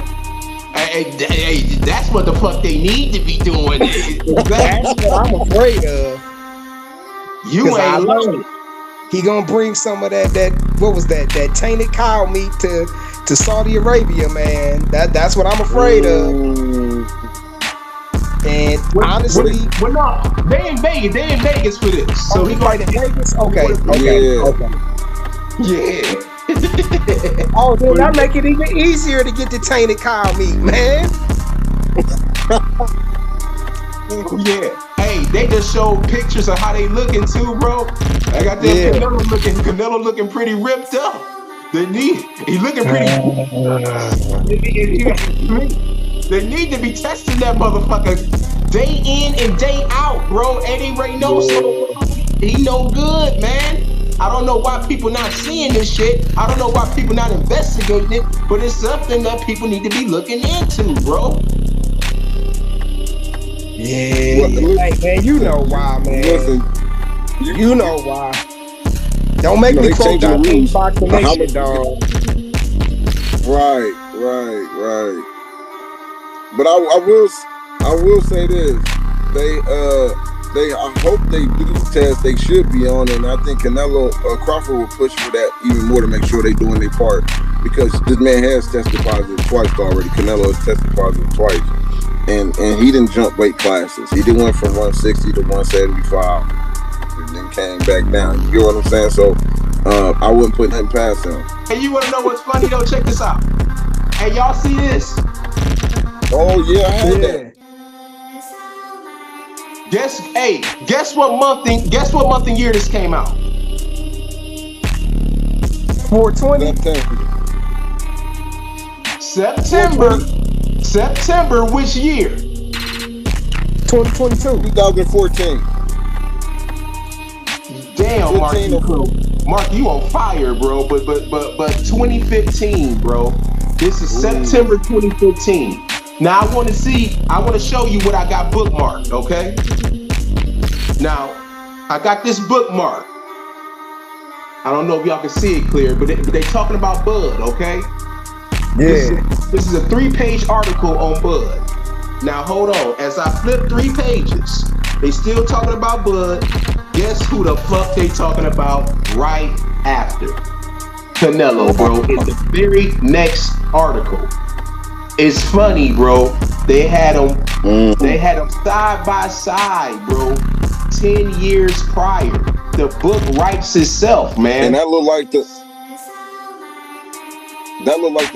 Hey, that's what the fuck they need to be doing. That's what I'm afraid of. You ain't lying. He gonna bring some of that what was that tainted cow meat to Saudi Arabia, man. That's what I'm afraid of. And honestly, they in Vegas for this. So he fight in Vegas. Okay. Yeah. Oh, then that make it even easier to get the tainted cow meat, man. Yeah. Hey, they just showed pictures of how they looking too, bro. I got that Canelo looking pretty ripped up. He looking pretty. They need to be testing that motherfucker day in and day out, bro. Eddie Reynoso, he no good, man. I don't know why people not seeing this shit. I don't know why people not investigating it, but it's something that people need to be looking into, bro. Yeah, hey, man, you know why, man. Listen, you know why. Don't make me quote that Boxing Nation, dog. Right. But I will say this: I hope they do test. They should be on it. And I think Crawford will push for that even more to make sure they doing their part, because this man has tested positive twice already. Canelo has tested positive twice, and he didn't jump weight classes. He did went from 160 to 175, and then came back down. You get what I'm saying? So I wouldn't put nothing past him. Hey, you want to know what's funny though? Check this out. Hey, y'all see this? Oh yeah, I had that. Guess what month and year this came out? 420. September, which year? 2022. 2014. Damn, Marc, you on fire, bro. But 2015, bro. This is September 2015. Now I want to show you what I got bookmarked, okay? Now, I got this bookmark. I don't know if y'all can see it clear, but they talking about Bud, okay? Yeah. This is a 3-page article on Bud. Now, hold on. As I flip 3 pages, they still talking about Bud. Guess who the fuck they talking about right after? Canelo, bro. In the very next article. It's funny, bro. They had them side by side, bro. 10 years prior. The book writes itself, man. And that looked like the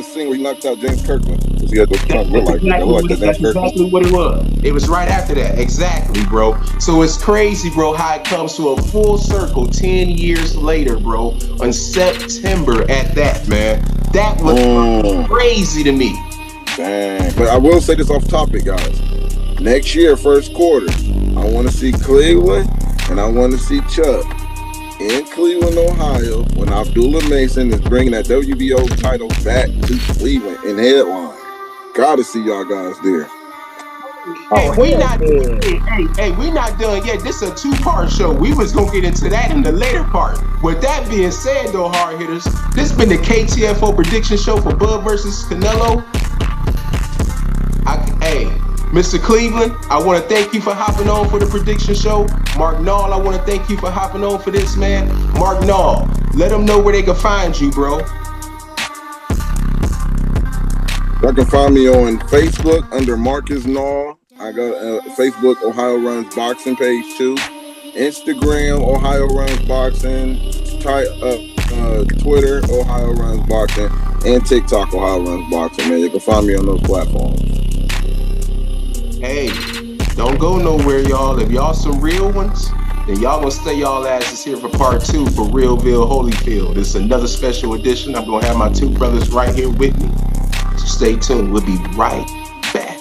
scene where he knocked out James Kirkland. He had those trunk look like That's exactly what it was. It was right after that. Exactly, bro. So it's crazy, bro, how it comes to a full circle 10 years later, bro. On September at that, man. That was crazy to me. Dang. But I will say this off topic, guys. Next year, first quarter, I want to see Cleveland and I want to see Chuck in Cleveland, Ohio, when Abdullah Mason is bringing that WBO title back to Cleveland in headline. Gotta see y'all guys there. We not done yet. This is a 2-part show. We was gonna get into that in the later part. With that being said, though, hard hitters, this has been the KTFO prediction show for Bud versus Canelo. Mr. Cleveland, I want to thank you for hopping on for the prediction show. Marc Nall, I want to thank you for hopping on for this, man. Marc Nall, let them know where they can find you, bro. Y'all can find me on Facebook under Marcus Nall. I got Facebook Ohio Runs Boxing page too. Instagram Ohio Runs Boxing. Twitter Ohio Runs Boxing. And TikTok Ohio Runs Boxing, man. You can find me on those platforms. Hey, don't go nowhere, y'all. If y'all some real ones, then y'all gonna stay y'all asses here for part 2 for Realville, Holyfield. It's another special edition. I'm gonna have my 2 brothers right here with me. So stay tuned. We'll be right back.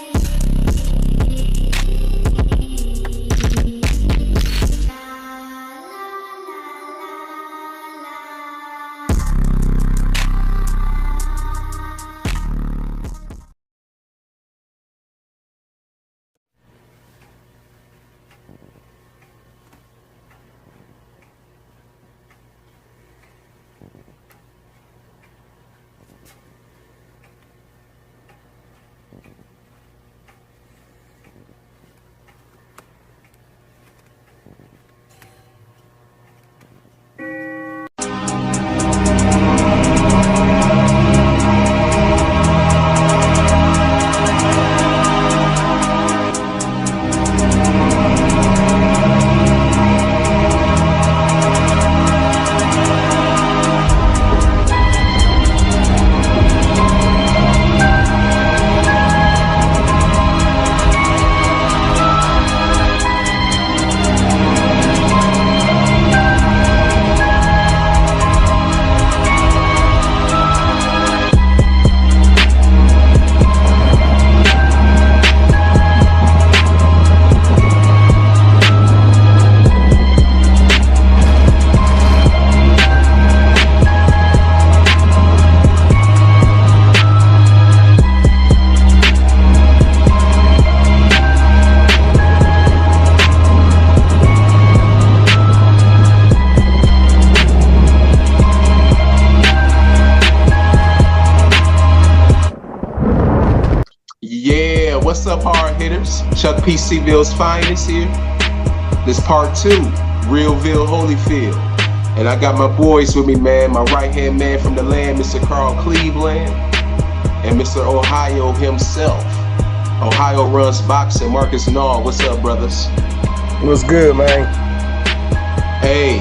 What's up, hard hitters? Chuck P. C-Ville's finest here. This part 2, Realville, Holyfield. And I got my boys with me, man. My right-hand man from the land, Mr. Carl Cleveland. And Mr. Ohio himself. Ohio runs boxing, Marcus Nall. What's up, brothers? What's good, man? Hey.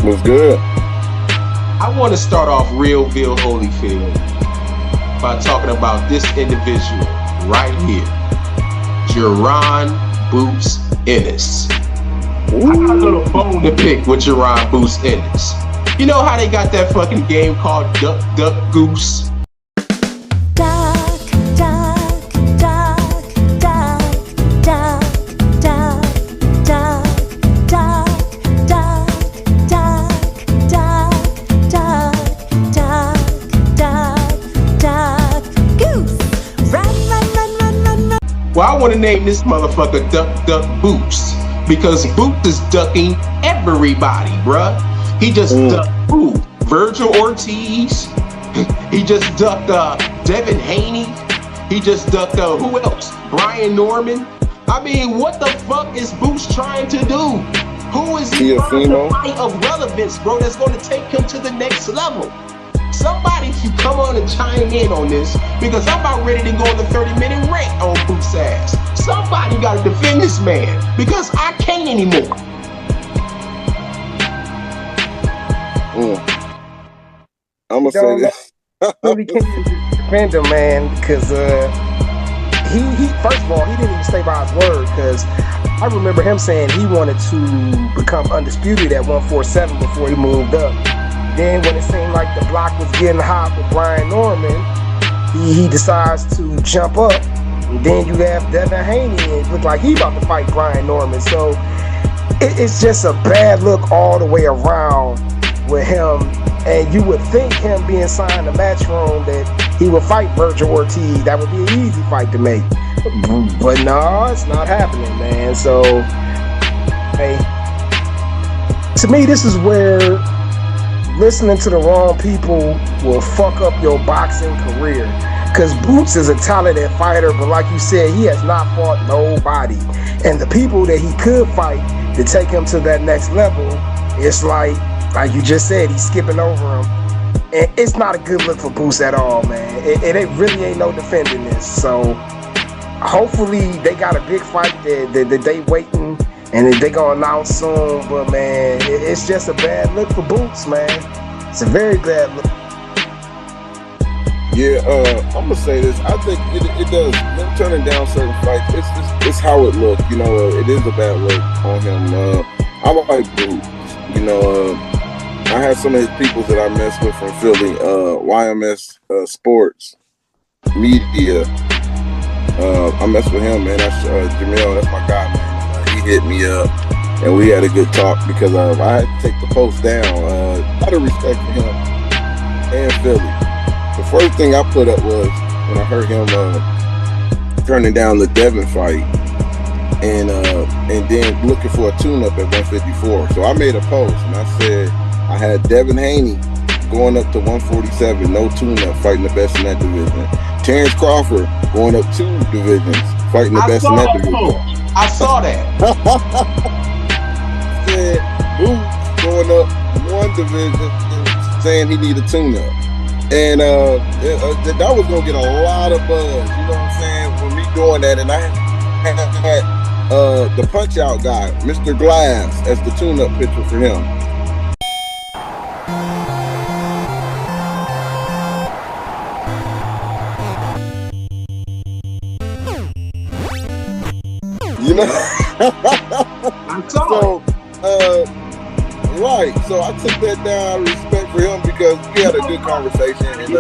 What's good? I want to start off Realville, Holyfield by talking about this individual right here, Jaron Boots Ennis. I got a little bone to pick with Jaron Boots Ennis. You know how they got that fucking game called Duck, Duck, Goose? Well, I want to name this motherfucker Duck, Duck, Boots. Because Boots is ducking everybody, bruh. He just ducked who? Virgil Ortiz. He just ducked Devin Haney. He just ducked who else? Brian Norman. I mean, what the fuck is Boots trying to do? Who is he trying to fight of relevance, bro, that's going to take him to the next level? Somebody should come on and chime in on this, because I'm about ready to go on the 30-minute rant on Boots' ass. Somebody got to defend this man, because I can't anymore. I'm gonna say this. Really can't defend him, man, because he first of all, he didn't even stay by his word, because I remember him saying he wanted to become undisputed at 147 before he moved up. Then when it seemed like the block was getting hot with Brian Norman, he decides to jump up. And then you have Devin Haney, and it looked like he about to fight Brian Norman. So it's just a bad look all the way around with him. And you would think him being signed to Matchroom that he would fight Virgil Ortiz. That would be an easy fight to make. But no, it's not happening, man. So, hey, to me, this is where listening to the wrong people will fuck up your boxing career. Because Boots is a talented fighter, but like you said, he has not fought nobody. And the people that he could fight to take him to that next level, it's like you just said, he's skipping over him. And it's not a good look for Boots at all, man. It really ain't no defending this. So hopefully they got a big fight that they waiting and they gonna announce soon. But man, it's just a bad look for Boots, man. It's a very bad look. Yeah, I'm gonna say this. I think it does. Them turning down certain fights, it's how it looked. You know, it is a bad look on him. I like Boots. You know, I have some of his people that I mess with from Philly, YMS Sports Media. I mess with him, man. Jamil, that's my guy, man. He hit me up, and we had a good talk because I had to take the post down. Out of respect for him and Philly. The first thing I put up was when I heard him turning down the Devin fight, and then looking for a tune-up at 154. So I made a post and I said I had Devin Haney going up to 147, no tune-up, fighting the best in that division. Terrence Crawford going up 2 divisions, fighting the best in that division. I saw that. Said Boots going up 1 division, saying he need a tune-up. And that was gonna get a lot of buzz, you know what I'm saying, when me doing that. And I had the punch out guy, Mr. Glass, as the tune-up pitcher for him. You know? So, right. So I took that down, respect for him, because we had a good conversation. And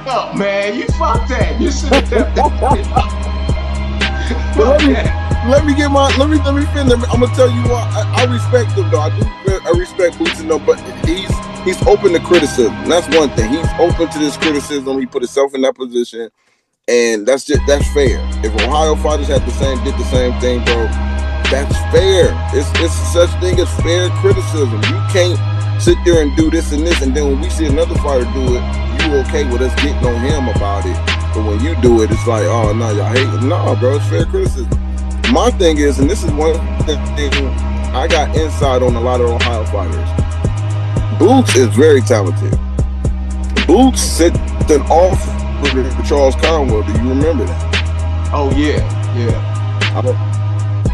up, man, you fucked that. You should have kept that. let me finish. I'm gonna tell you what, I respect him though. I respect Boots and them, but he's open to criticism. That's one thing. He's open to this criticism. He put himself in that position, and that's fair. If Ohio fighters did the same thing, bro, that's fair. It's such thing as fair criticism. You can't sit there and do this and this, and then when we see another fighter do it, you okay with us getting on him about it. But when you do it, it's like, oh no, y'all hate it. No, bro, it's fair criticism. My thing is, and this is one thing I got insight on a lot of Ohio fighters. Boots is very talented. Boots sent an offer to Charles Conwell. Do you remember that? Oh yeah.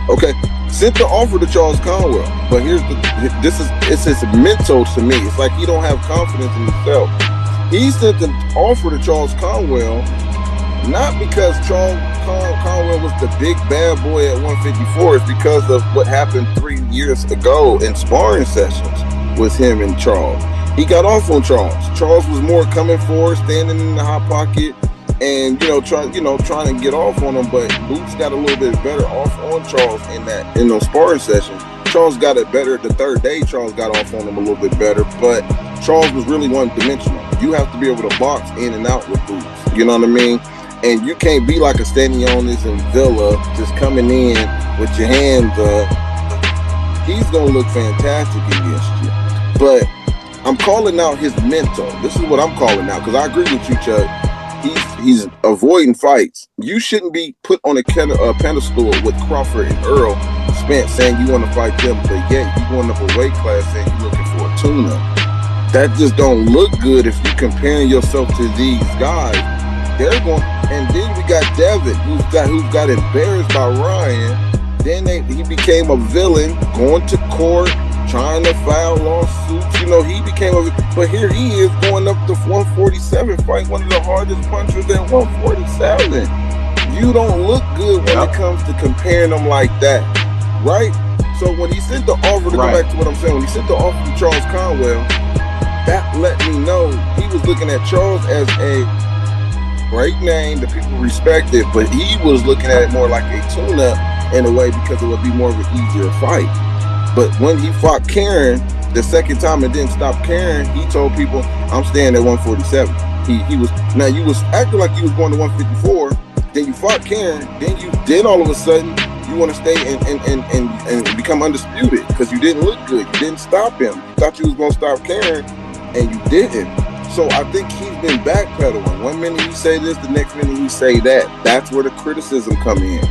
Okay, sent the offer to Charles Conwell, but it's his mental to me. It's like he don't have confidence in himself. He sent an offer to Charles Conwell, not because Charles Conwell was the big bad boy at 154. It's because of what happened 3 years ago in sparring sessions with him and Charles. He got off on Charles. Charles was more coming forward, standing in the hot pocket, and trying to get off on him. But Boots got a little bit better off on Charles in those sparring sessions. Charles got it better the third day. Charles got off on him a little bit better, but Charles was really one-dimensional. You have to be able to box in and out with Boots. You know what I mean? And you can't be like a Stanionis and Villa just coming in with your hands up. He's gonna look fantastic against you. But I'm calling out his mental. This is what I'm calling out, because I agree with you, Chuck. He's avoiding fights. You shouldn't be put on a pedestal with Crawford and Earl Spence saying you want to fight them, but yet you going up a weight class saying you're looking for a tune-up. That just don't look good if you're comparing yourself to these guys. They're going, and then we got Devin, who's got embarrassed by Ryan. Then he became a villain, going to court, trying to file lawsuits. He became but here he is going up to 147, fight one of the hardest punchers at 147. You don't look good when it comes to comparing them like that, right? So when he sent the offer, to go back to what I'm saying, when he sent the offer to Charles Conwell, that let me know he was looking at Charles as a great name that people respected, but he was looking at it more like a tune-up in a way because it would be more of an easier fight. But when he fought Karen the second time and didn't stop Karen, he told people, I'm staying at 147. You was acting like you was going to 154, then you fought Karen, then all of a sudden you want to stay and become undisputed because you didn't look good. You didn't stop him. You thought you was going to stop Karen, and you didn't. So I think he's been backpedaling. One minute he say this, the next minute he say that. That's where the criticism come in.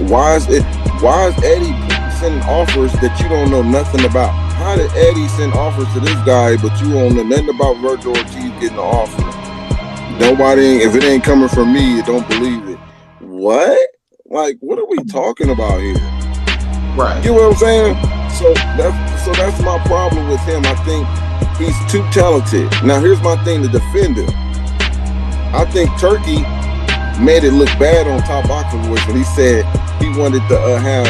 Why is Eddie sending offers that you don't know nothing about? How did Eddie send offers to this guy, but you don't know nothing about Virgil Ortiz getting an offer? Nobody, if it ain't coming from me, don't believe it. What? Like, what are we talking about here? Right. You know what I'm saying? So that's my problem with him. I think he's too talented. Now here's my thing to defend him. I think Turkey made it look bad on Top Boxing Voice when he said he wanted to have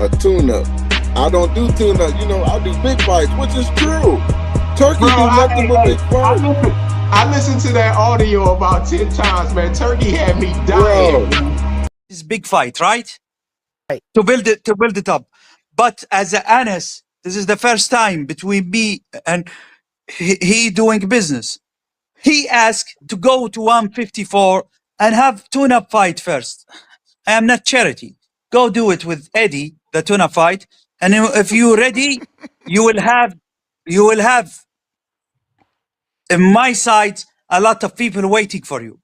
a tune-up. I don't do tune-up. I do big fights, which is true. Turkey do nothing but big fights. I listened to that audio about 10 times, man. Turkey had me dying. This big fight, right? To build it up. But as an Ennis, this is the first time between me and he doing business. He asked to go to 154 and have tune-up fight first. I am not charity. Go do it with Eddie, the tune-up fight, and if you're ready, you will have in my side a lot of people waiting for you.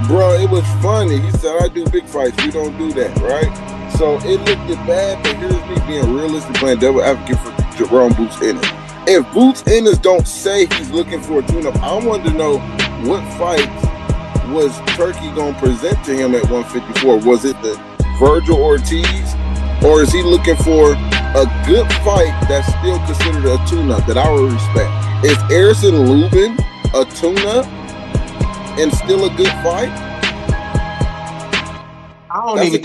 Bro, it was funny. He said, I do big fights. You don't do that, right? So it looked bad, but here's me being realistic, playing devil advocate for Jaron Boots Ennis. If Boots Ennis don't say he's looking for a tune-up, I want to know what fights was Turkey going to present to him at 154. Was it the Virgil Ortiz? Or is he looking for a good fight that's still considered a tune-up that I would respect? Is Harrison Lubin a tune-up and still a good fight? I don't even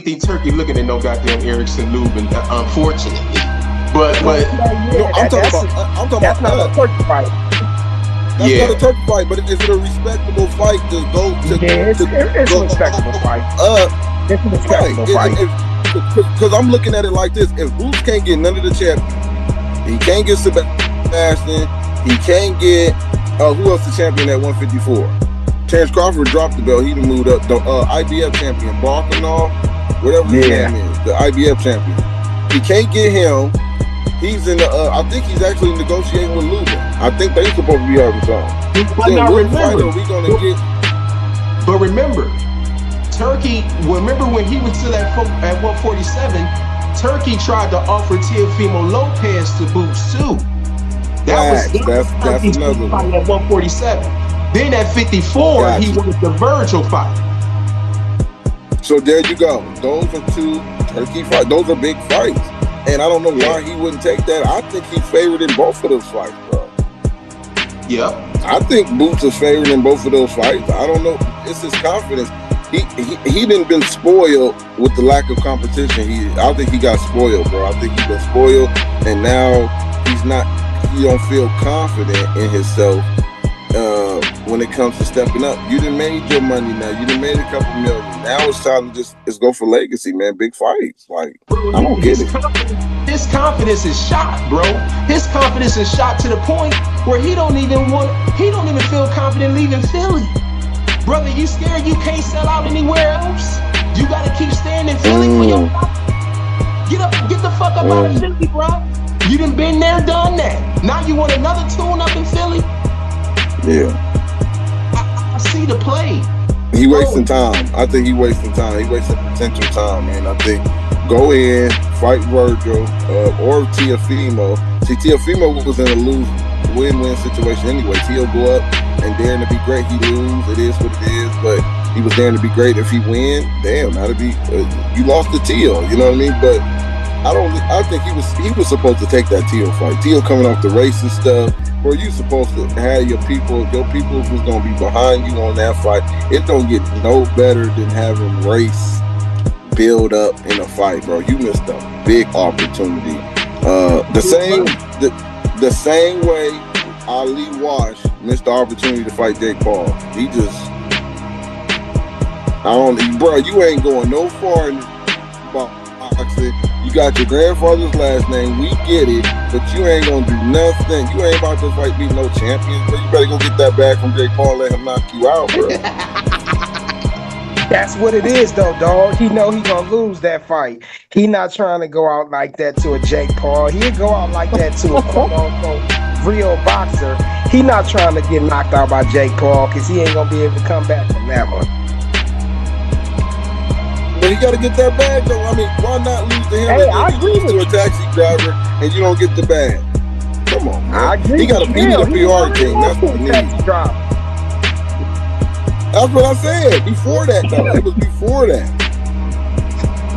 think Turkey looking at no goddamn Erickson Lubin, unfortunately. But no, I'm talking about that's not a Turkey fight. That's not a Turkey fight, but is it a respectable fight to go to? Yeah, it's a respectable fight. It's a respectable fight. Because I'm looking at it like this: if Boots can't get none of the champions, he can't get Sebastian, he can't get who else the champion at 154? Terrence Crawford dropped the belt. He done moved up. The IBF champion, Nall, whatever his name is, the IBF champion. He can't get him. He's in the. I think he's actually negotiating with Lubin. I think they're supposed to be having something. But now remember, we gonna get. But remember, Turkey. Remember when he was still at 147, Turkey tried to offer Teofimo Lopez to boots too. That's another one. At 147. Then at 54, he wanted the Virgil fight. So there you go. Those are two Turkey fights. Those are big fights. And I don't know why he wouldn't take that. I think he's favored in both of those fights, bro. Yep. I think Boots is favored in both of those fights. I don't know. It's his confidence. He didn't been spoiled with the lack of competition. I think he got spoiled, bro. I think he's been spoiled, and now he don't feel confident in himself when it comes to stepping up. You done made your money now. You done made a couple million. Now it's time to just go for legacy, man. Big fights. Like, I don't get it. His confidence is shot, bro. His confidence is shot to the point where he don't even feel confident leaving Philly. Brother, you scared you can't sell out anywhere else? You gotta keep staying in Philly for your get the fuck up out of Philly, bro. You done been there, done that. Now you want another tune up in Philly? Yeah. I see the play. He wasting time. I think he wasting time. He wasting potential time, man. I think go in, fight Virgil or Teofimo. See, Teofimo was in a win-win situation anyway. Teo go up and daring to be great. He lose. It is what it is. But he was daring to be great. If he win, damn, that'd be you lost to Teo. You know what I mean? But I think he was supposed to take that Teo fight. Teo coming off the race and stuff. Bro, you supposed to have your people was gonna be behind you on that fight. It don't get no better than having race build up in a fight, bro. You missed a big opportunity. The same way Ali Wash missed the opportunity to fight Jake Paul. Bro, you ain't going no far in boxing. You got your grandfather's last name, we get it, but you ain't gonna do nothing. You ain't about to fight beat no champions, but you better go get that bag from Jake Paul and let him knock you out, bro. That's what it is, though, dog. He know he gonna lose that fight. He not trying to go out like that to a Jake Paul. He'll go out like that to a quote-unquote real boxer. He not trying to get knocked out by Jake Paul because he ain't gonna be able to come back from that one. But you got to get that bag, though. I mean, why not lose to him? Hey, I agree with you. To a taxi driver and you don't get the bag. Come on, man. I agree. He got to beat the PR team. That's what he needs. That's what I said. Before that, though, it was before that.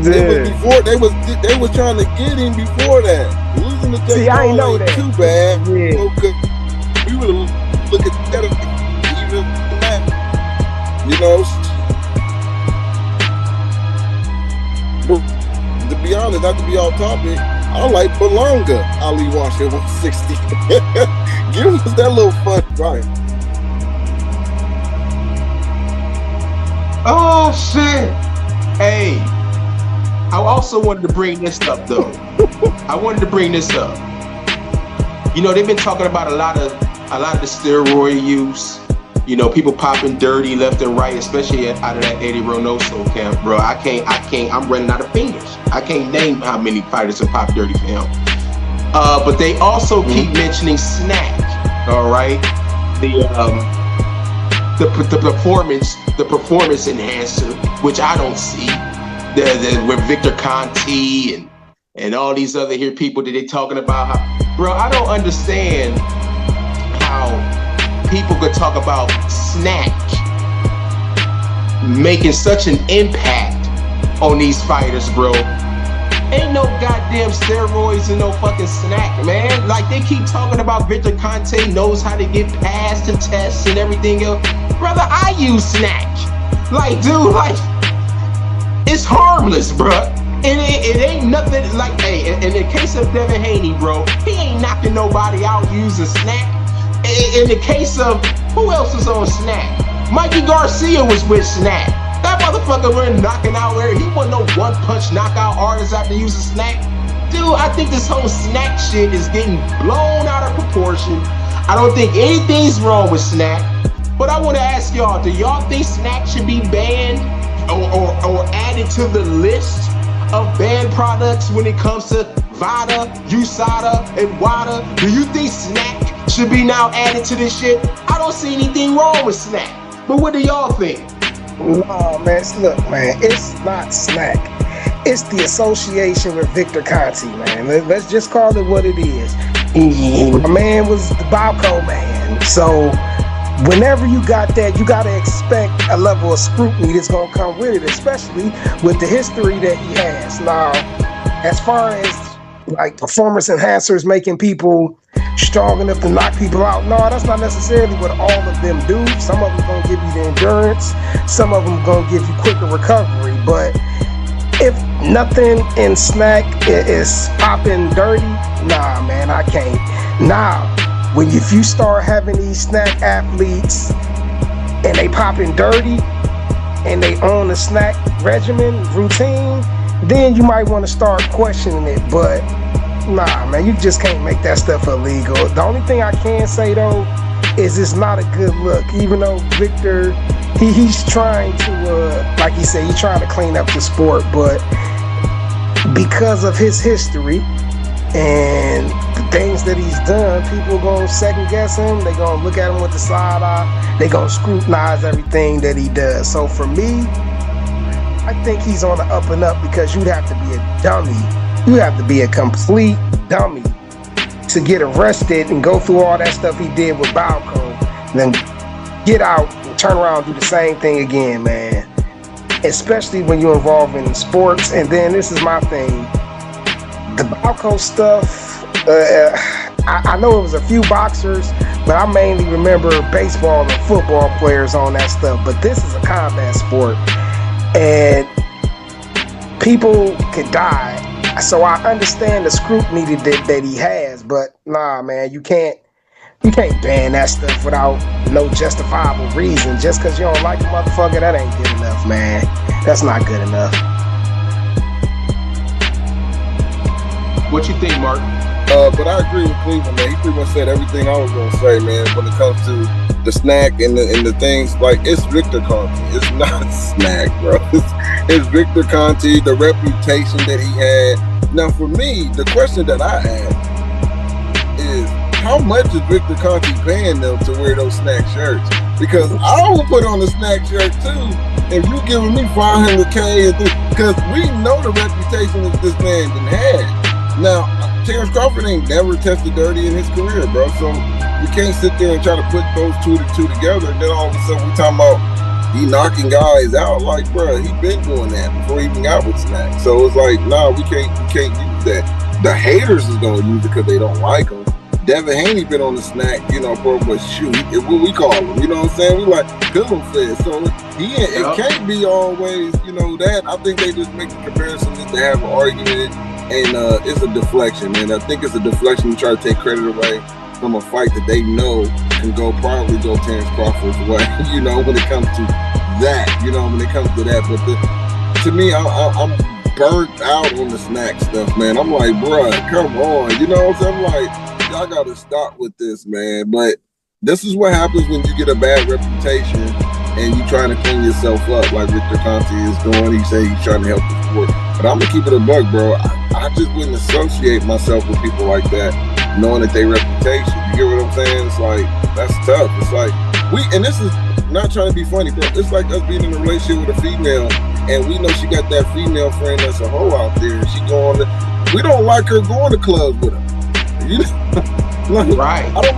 It was before they was trying to get him before that. Losing to Jake Paul ain't too bad. Yeah. We would look at that even that. You know. To be honest, not to be off topic, I like Belonga Ali Wash at 160. Give us that little fun fight. Oh shit! Hey, I also wanted to bring this up though. You know, they've been talking about a lot of the steroid use. You know, people popping dirty left and right, especially out of that Eddie Reynoso camp, bro. I can't, I'm running out of fingers. I can't name how many fighters have popped dirty for him. But they also keep mentioning Snack, all right? The performance enhancer, which I don't see. With Victor Conti and all these other people that they talking about. Bro, I don't understand how people could talk about Snack making such an impact on these fighters, bro. Ain't no goddamn steroids and no fucking Snack, man. Like, they keep talking about Victor Conte knows how to get past the tests and everything else. Brother, I use Snack. Like, dude, like, it's harmless, bro. And it ain't nothing like, hey, in the case of Devin Haney, bro, he ain't knocking nobody out using Snack. In the case of, who else is on Snack? Mikey Garcia was with Snack. That motherfucker wasn't knocking out where he wasn't no one-punch knockout artist after using Snack. Dude, I think this whole Snack shit is getting blown out of proportion. I don't think anything's wrong with Snack. But I want to ask y'all, do y'all think Snack should be banned or added to the list of banned products when it comes to VADA, USADA, and WADA. Do you think snack should be now added to this shit? I don't see anything wrong with snack. But what do y'all think? No, man. Look, man. It's not snack. It's the association with Victor Conte, man. Let's just call it what it is. My man was the Balco man. So whenever you got that, you got to expect a level of scrutiny that's going to come with it, especially with the history that he has. Now, as far as like performance enhancers making people strong enough to knock people out, no, that's not necessarily what all of them do. Some of them going to give you the endurance. Some of them going to give you quicker recovery. But if nothing in snack is popping dirty, nah, man, I can't. Now, if you start having these snack athletes and they popping dirty and they own a snack regimen, routine, then you might want to start questioning it. But nah, man, you just can't make that stuff illegal. The only thing I can say though is it's not a good look. Even though Victor, he's trying to, like he said, he's trying to clean up the sport, but because of his history and the things that he's done, people gonna second guess him. They gonna look at him with the side eye. They gonna scrutinize everything that he does. So for me, I think he's on the up and up because you'd have to be a dummy. You have to be a complete dummy to get arrested and go through all that stuff he did with Balco, then get out and turn around and do the same thing again, man. Especially when you're involved in sports. And then this is my thing. The Balco stuff, I know it was a few boxers, but I mainly remember baseball and football players on that stuff. But this is a combat sport, and people could die. So I understand the scrutiny that he has, but nah, man, you can't ban that stuff without no justifiable reason. Just because you don't like a motherfucker, that ain't good enough, man. That's not good enough. What you think, Marc? But I agree with Cleveland, man. He pretty much said everything I was gonna say, man. When it comes to the snack and the things, like, it's Victor Conte. It's not snack, bro. It's Victor Conte, the reputation that he had. Now, for me, the question that I have is, how much is Victor Conte paying them to wear those snack shirts? Because I will put on a snack shirt too if you giving me $500K, because we know the reputation that this man done had. Now, Terrence Crawford ain't never tested dirty in his career, bro. So we can't sit there and try to put those two together, and then all of a sudden we talking about he knocking guys out. Like, bro, he been doing that before he even got with Snack. So it's like, nah, we can't use that. The haters is gonna use it because they don't like him. Devin Haney been on the Snack, pro, but shoot, what we call him, you know what I'm saying? We like pillow fed. So it can't be always, that. I think they just make the comparison just to have an argument. And it's a deflection, man. I think it's a deflection to try to take credit away from a fight that they know can probably go Terrence Crawford's way, when it comes to that, when it comes to that. But to me, I'm burnt out on the snack stuff, man. I'm like, bruh, come on. So I'm like, y'all got to stop with this, man. But this is what happens when you get a bad reputation and you trying to clean yourself up like Victor Conte is doing. He say he's trying to help the sport. But I'm going to keep it a buck, bro. I just wouldn't associate myself with people like that, knowing that they reputation. You get what I'm saying? It's like, that's tough. It's like, and this is not trying to be funny, bro. It's like us being in a relationship with a female, and we know she got that female friend that's a hoe out there, and she we don't like her going to clubs with her. Right. I don't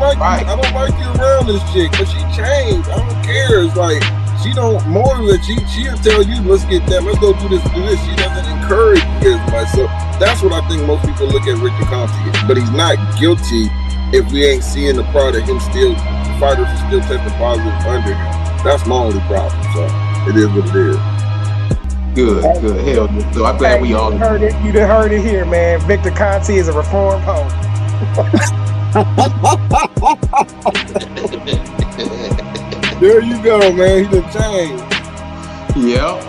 like you around this chick, but she changed. I don't care. It's like, she don't more than she'll tell you, let's go do this. She doesn't encourage you as much. So that's what I think most people look at Victor Conte. But he's not guilty if we ain't seeing the part of him fighters are still testing positive under him. That's my only problem. So it is what it is. Good. Hell, so I'm glad we all heard it. You done heard it here, man. Victor Conte is a reformed hoe. There you go, man. He done changed. Yep.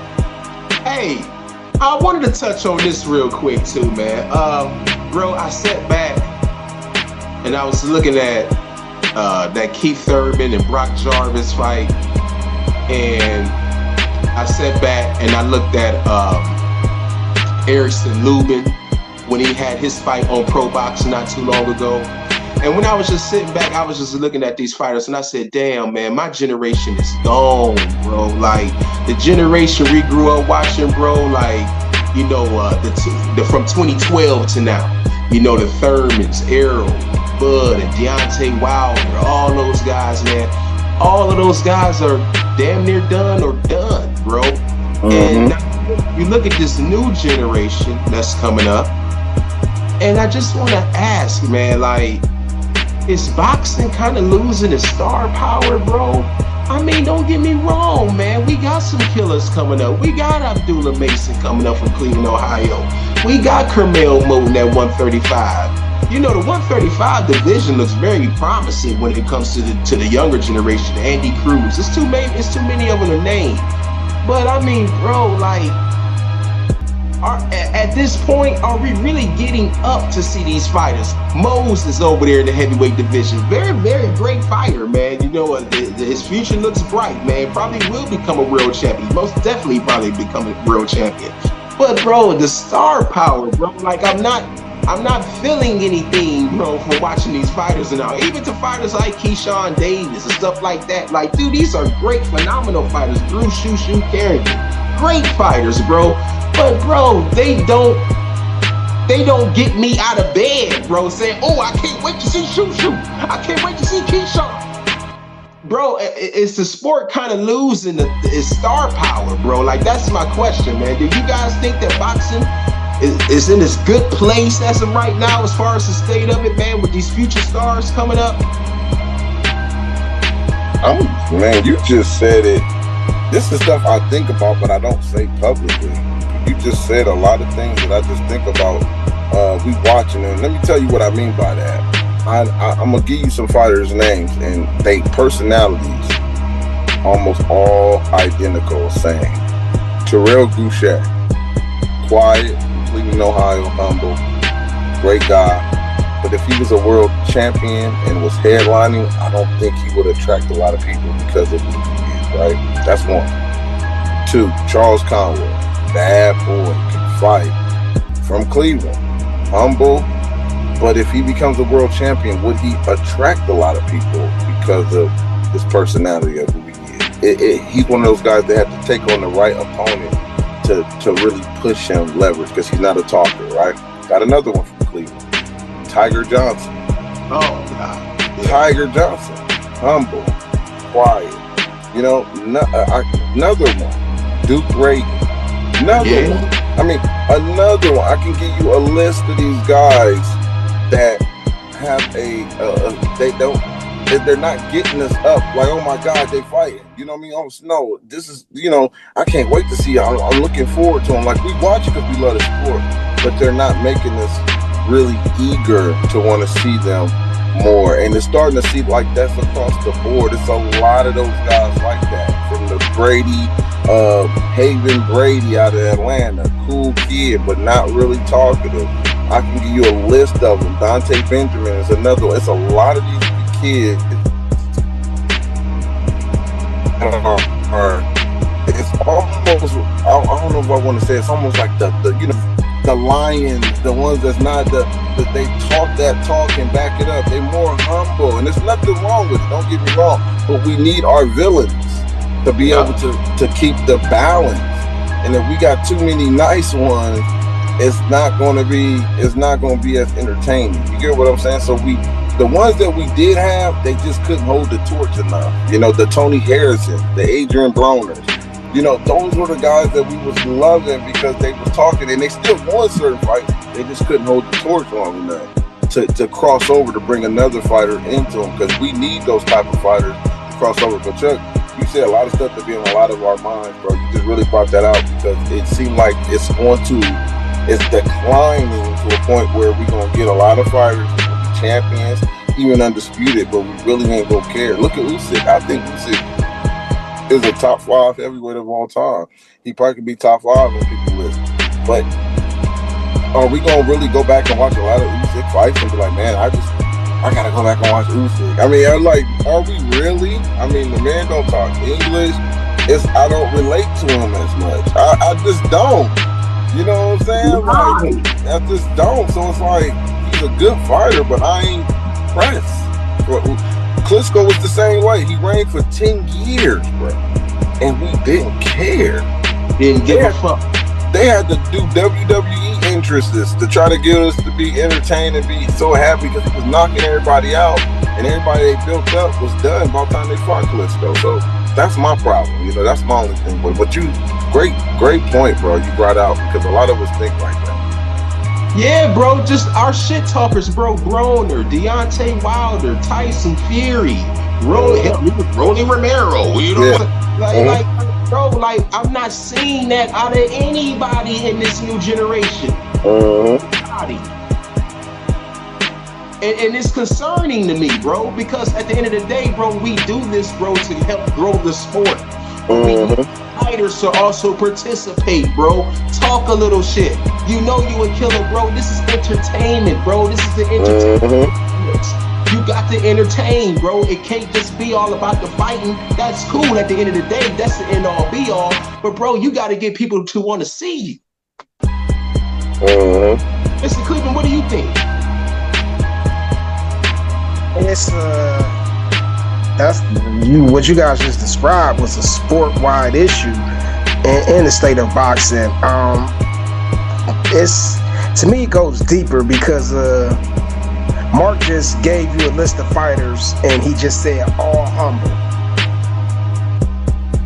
Hey, I wanted to touch on this real quick too, man. Bro, I sat back and I was looking at that Keith Thurman and Brock Jarvis fight, and I sat back and I looked at Erickson Lubin when he had his fight on Pro Boxing not too long ago. And when I was just sitting back, I was just looking at these fighters and I said, damn, man, my generation is gone, bro. Like, the generation we grew up watching, bro, like, you know, from 2012 to now, you know, the Thurmans, Errol, Bud, and Deontay Wilder, all those guys, man. All of those guys are damn near done or done, bro. And now you look at this new generation that's coming up, and I just want to ask, man, like, is boxing kind of losing its star power, bro? I mean, don't get me wrong, man. We got some killers coming up. We got Abdullah Mason coming up from Cleveland, Ohio. We got Kermel Moton at 135. You know, the 135 division looks very promising when it comes to the younger generation. Andy Cruz. It's too many of them to name. But I mean, bro, like, at this point, are we really getting up to see these fighters? Mose is over there in the heavyweight division. Very, very great fighter, man. You know, his future looks bright, man. Probably will become a world champion. Most definitely probably become a world champion. But, bro, the star power, bro, like, I'm not feeling anything, bro, from watching these fighters now. Even to fighters like Keyshawn Davis and stuff like that. Like, dude, these are great, phenomenal fighters. Bruce Shoo Carrington. Great fighters, bro. But, bro, they don't get me out of bed, bro, saying, oh, I can't wait to see Shoo. I can't wait to see Keyshawn. Bro, it's the sport kind of losing its star power, bro. Like, that's my question, man. Do you guys think that boxing is in this good place as of right now as far as the state of it, man, with these future stars coming up? Man, you just said it. This is stuff I think about, but I don't say publicly. You just said a lot of things that I just think about we watching. And let me tell you what I mean by that. I'm going to give you some fighters' names, and they personalities almost all identical, same. Terrell Goucher, quiet, Cleveland, Ohio, humble, great guy. But if he was a world champion and was headlining, I don't think he would attract a lot of people because of who he is, right? That's one. Two, Charles Conway, bad boy, can fight, from Cleveland, humble. But if he becomes a world champion, would he attract a lot of people because of his personality of who he is? He's one of those guys that have to take on the right opponent to really push him leverage because he's not a talker, right? Got another one from Cleveland, Tiger Johnson. Oh, God. Yeah. Tiger Johnson, humble, quiet. You know, another one, Duke Reagan. Another one. I mean, another one. I can give you a list of these guys that have they're not getting us up like, oh my God, they fighting. You know what I mean? Oh, no, this is, you know, I can't wait to see. I'm looking forward to them. Like, we watch it because we love the sport, but they're not making us really eager to want to see them more. And it's starting to see like that's across the board. It's a lot of those guys like that, from the Brady, Haven Brady out of Atlanta, cool kid, but not really talkative. I can give you a list of them. Dante Benjamin is another one. It's a lot of these kids. It's almost, I don't know if I want to say, it's almost like the you know, the lions, the ones that's not that they talk that talk and back it up. They're more humble, and there's nothing wrong with it. Don't get me wrong, but we need our villains to be able to keep the balance. And if we got too many nice ones, it's not going to be as entertaining. You get what I'm saying? So the ones that we did have, they just couldn't hold the torch enough. You know, the Tony Harrison, the Adrian Browners. You know, those were the guys that we was loving because they was talking, and they still won certain fights. They just couldn't hold the torch long enough to cross over to bring another fighter into them, because we need those type of fighters to cross over. But Chuck, you said a lot of stuff to be on a lot of our minds, bro. You just really brought that out because it seemed like it's declining to a point where we're going to get a lot of fighters that will be champions, even undisputed, but we really ain't going to care. Look at Usyk. I think Usyk is a top 5 heavyweight of all time. He probably could be top 5 on people's list. But are we going to really go back and watch a lot of Usyk fights and be like, man, I got to go back and watch Usyk? I mean, are we really? I mean, the man don't talk English. I don't relate to him as much. I just don't. You know what I'm saying? Like, that just don't. So it's like, he's a good fighter, but I ain't impressed. Klitschko was the same way. He reigned for 10 years, bro. And we didn't care. Didn't give a fuck. They had to do WWE interests to try to get us to be entertained and be so happy because he was knocking everybody out, and everybody they built up was done by the time they fought Klitschko. So that's my problem. You know, that's my only thing. But you, great point, bro. You brought out, because a lot of us think like that. Yeah, bro. Just our shit talkers, bro. Broner, Deontay Wilder, Tyson Fury, Rolly Romero. You know, like, bro, like, I'm not seeing that out of anybody in this new generation. And it's concerning to me, bro, because at the end of the day, bro, we do this, bro, to help grow the sport. We need fighters to also participate, bro. Talk a little shit. You know you a killer, bro. This is entertainment, bro. This is the entertainment. You got to entertain, bro. It can't just be all about the fighting. That's cool at the end of the day. That's the end all be all. But bro, you got to get people to want to see you. Mr. Cleveland, what do you think? It's what you guys just described was a sport-wide issue in the state of boxing. It's, to me, it goes deeper because Marc just gave you a list of fighters and he just said all humble.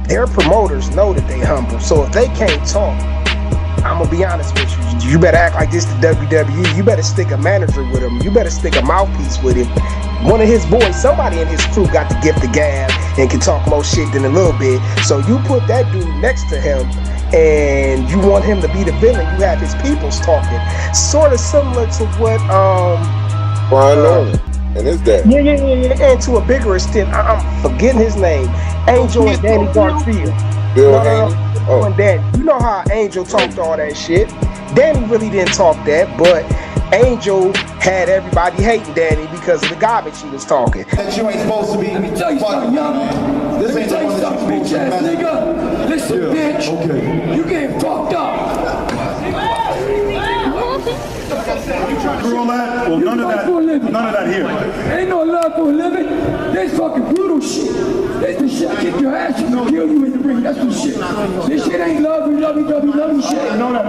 Their promoters know that they humble, so if they can't talk, I'm gonna be honest with you, you better act like this to WWE. You better stick a manager with him. You better stick a mouthpiece with him. One of his boys, somebody in his crew got the gift of gab and can talk more shit than a little bit. So you put that dude next to him and you want him to be the villain. You have his peoples talking. Sort of similar to what Brian Norman and his dad. Yeah. And to a bigger extent, I'm forgetting his name. Angel and Danny Garfield. Bill Haney. And Danny. You know how Angel talked all that shit. Danny really didn't talk that, but Angel had everybody hating Danny because of the garbage he was talking. That you ain't supposed to be. Let me tell you something, young. Let me tell you something, bitch ass nigga. Listen, bitch. Okay. You getting fucked up. All that? Well, none of that here. Ain't no love for a living. This fucking brutal shit. This the shit kick your ass, you know, kill you in the ring. That's the shit. This shit ain't lovey shit. I know that.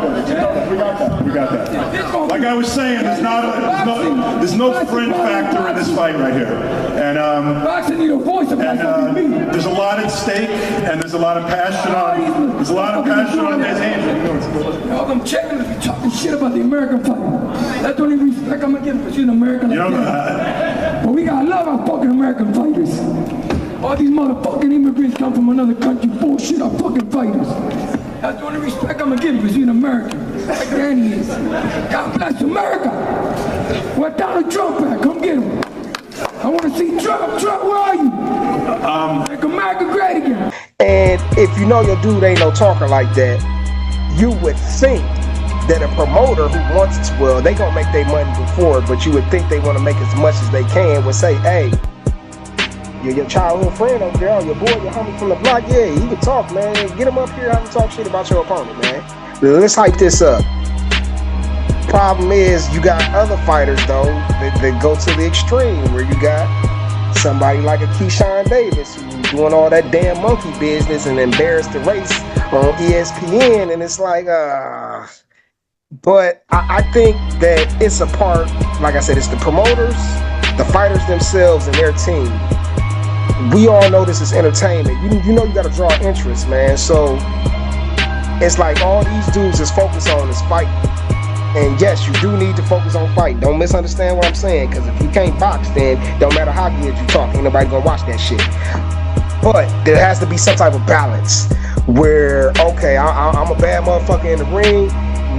We got that. Like I was saying, there's no friend factor in this fight right here. And boxing need a voice. There's a lot at stake, and there's a lot of passion on. There's a lot of passion on this hand. Y'all them chickens be talking shit about the American fighter. That's the only respect I'm gonna give because you're an American. But we gotta love our fucking American fighters. All these motherfucking immigrants come from another country, bullshit our fucking fighters. That's the only respect I'm gonna give because you're an American. Like Danny is. God bless America. Where Donald Trump at? Come get him. I want to see Trump. Trump, where are you? Make America great again. And if you know your dude ain't no talker like that, you would think that a promoter who wants to, well, they gonna make their money before, but you would think they want to make as much as they can, would say, hey, you're your childhood friend over there, your boy, your homie from the block, yeah, he can talk, man. Get him up here, have him talk shit about your opponent, man. Let's hype this up. Problem is, you got other fighters, though, that go to the extreme, where you got somebody like a Keyshawn Davis who's doing all that damn monkey business and embarrassed the race on ESPN, and it's like, but I think that it's a part, like I said, it's the promoters, the fighters themselves, and their team. We all know this is entertainment. You know you got to draw interest, man. So it's like all these dudes is focused on is fighting. And yes, you do need to focus on fighting. Don't misunderstand what I'm saying, because if you can't box, then don't matter how good you talk, ain't nobody gonna watch that shit. But there has to be some type of balance where, okay, I'm a bad motherfucker in the ring.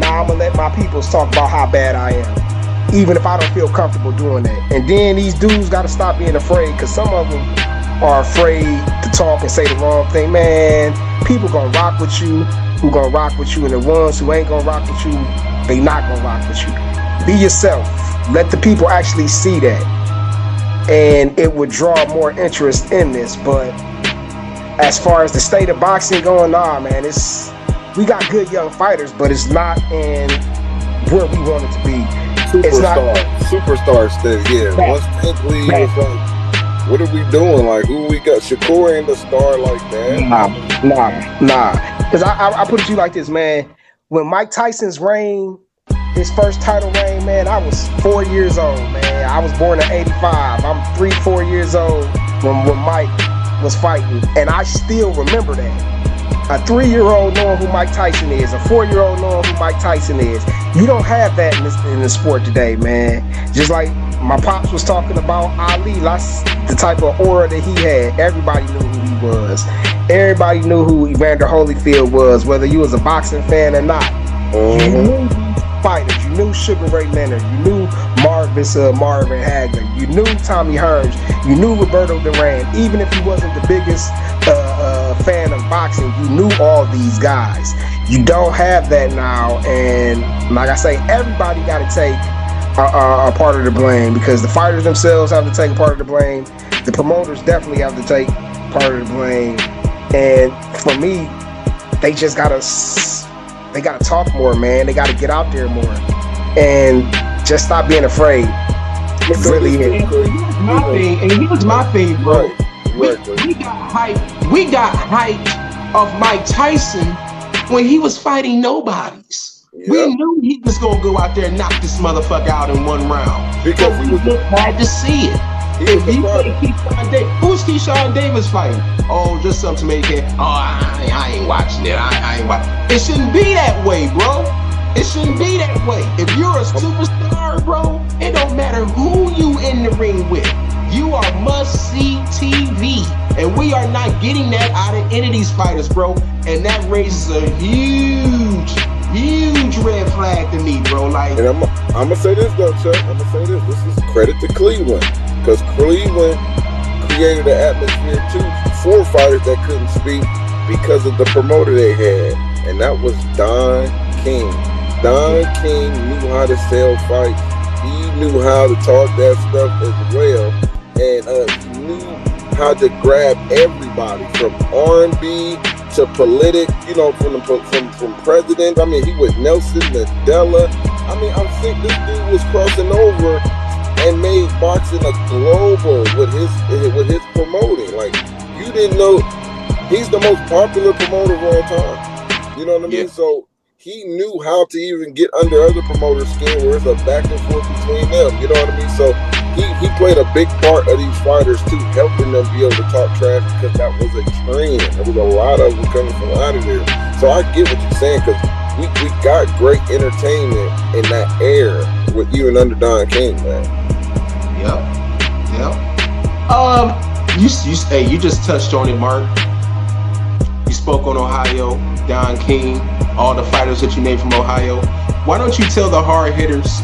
Now I'm gonna let my peoples talk about how bad I am, even if I don't feel comfortable doing that. And then these dudes gotta stop being afraid, because some of them are afraid to talk and say the wrong thing. Man, people gonna rock with you who gonna rock with you, and the ones who ain't gonna rock with you, they not gonna rock with you. Be yourself. Let the people actually see that, and it would draw more interest in this. But as far as the state of boxing going, nah, man, it's we got good young fighters, but it's not in where we want it to be. Superstar stage, yeah. Once Tank Lee was like, what are we doing? Like, who we got? Shakur ain't a star like that. Nah. Because I put it to you like this, man. When Mike Tyson's reign, his first title reign, man, I was 4 years old, man. I was born in 85. I'm 3-4 years old when Mike was fighting, and I still remember that. A 3-year-old knowing who Mike Tyson is, a 4-year-old knowing who Mike Tyson is. You don't have that in the sport today, man. Just like my pops was talking about Ali, that's the type of aura that he had. Everybody knew who he was. Everybody knew who Evander Holyfield was, whether you was a boxing fan or not. You knew fighters. You knew Sugar Ray Leonard. You knew Marvin Hagler. You knew Tommy Hearns. You knew Roberto Duran. Even if he wasn't the biggest fan of boxing, you knew all these guys. You don't have that now, and like I say, everybody got to take a part of the blame, because the fighters themselves have to take a part of the blame. The promoters definitely have to take part of the blame, and for me, they just gotta talk more, man. They gotta get out there more and just stop being afraid. It really is. Here's my thing, bro. We got hype of Mike Tyson when he was fighting nobodies. Yep. We knew he was gonna go out there and knock this motherfucker out in one round. Because we just had to see it. If you play Keyshawn Davis, who's Keyshawn Davis fighting? Oh, just some tomato can. Oh, I ain't watching it. I ain't watching. It shouldn't be that way, bro. It shouldn't be that way. If you're a superstar, bro, it don't matter who you in the ring with. You are must-see TV, and we are not getting that out of any of these fighters, bro. And that raises a huge red flag to me, bro. Like, and I'm gonna say this though, Chuck. I'm gonna say this. This is credit to Cleveland, because Cleveland created an atmosphere too for fighters that couldn't speak because of the promoter they had, and that was Don King. Don King knew how to sell fights. He knew how to talk that stuff as well. And he knew how to grab everybody from R&B to politic, you know, from president. I mean, he was Nelson Mandela. I mean, I'm sick. This dude was crossing over and made boxing a global with his promoting. Like, you didn't know he's the most popular promoter of all time. You know what I mean? So he knew how to even get under other promoters' skin, where it's a back and forth between them. You know what I mean? So he played a big part of these fighters too, helping them be able to talk trash, because that was a trend. There was a lot of them coming from out of there. So I get what you're saying, because we got great entertainment in that era with even under Don King, man. Yep. You just touched on it, Mark. You spoke on Ohio, Don King, all the fighters that you named from Ohio. Why don't you tell the hard hitters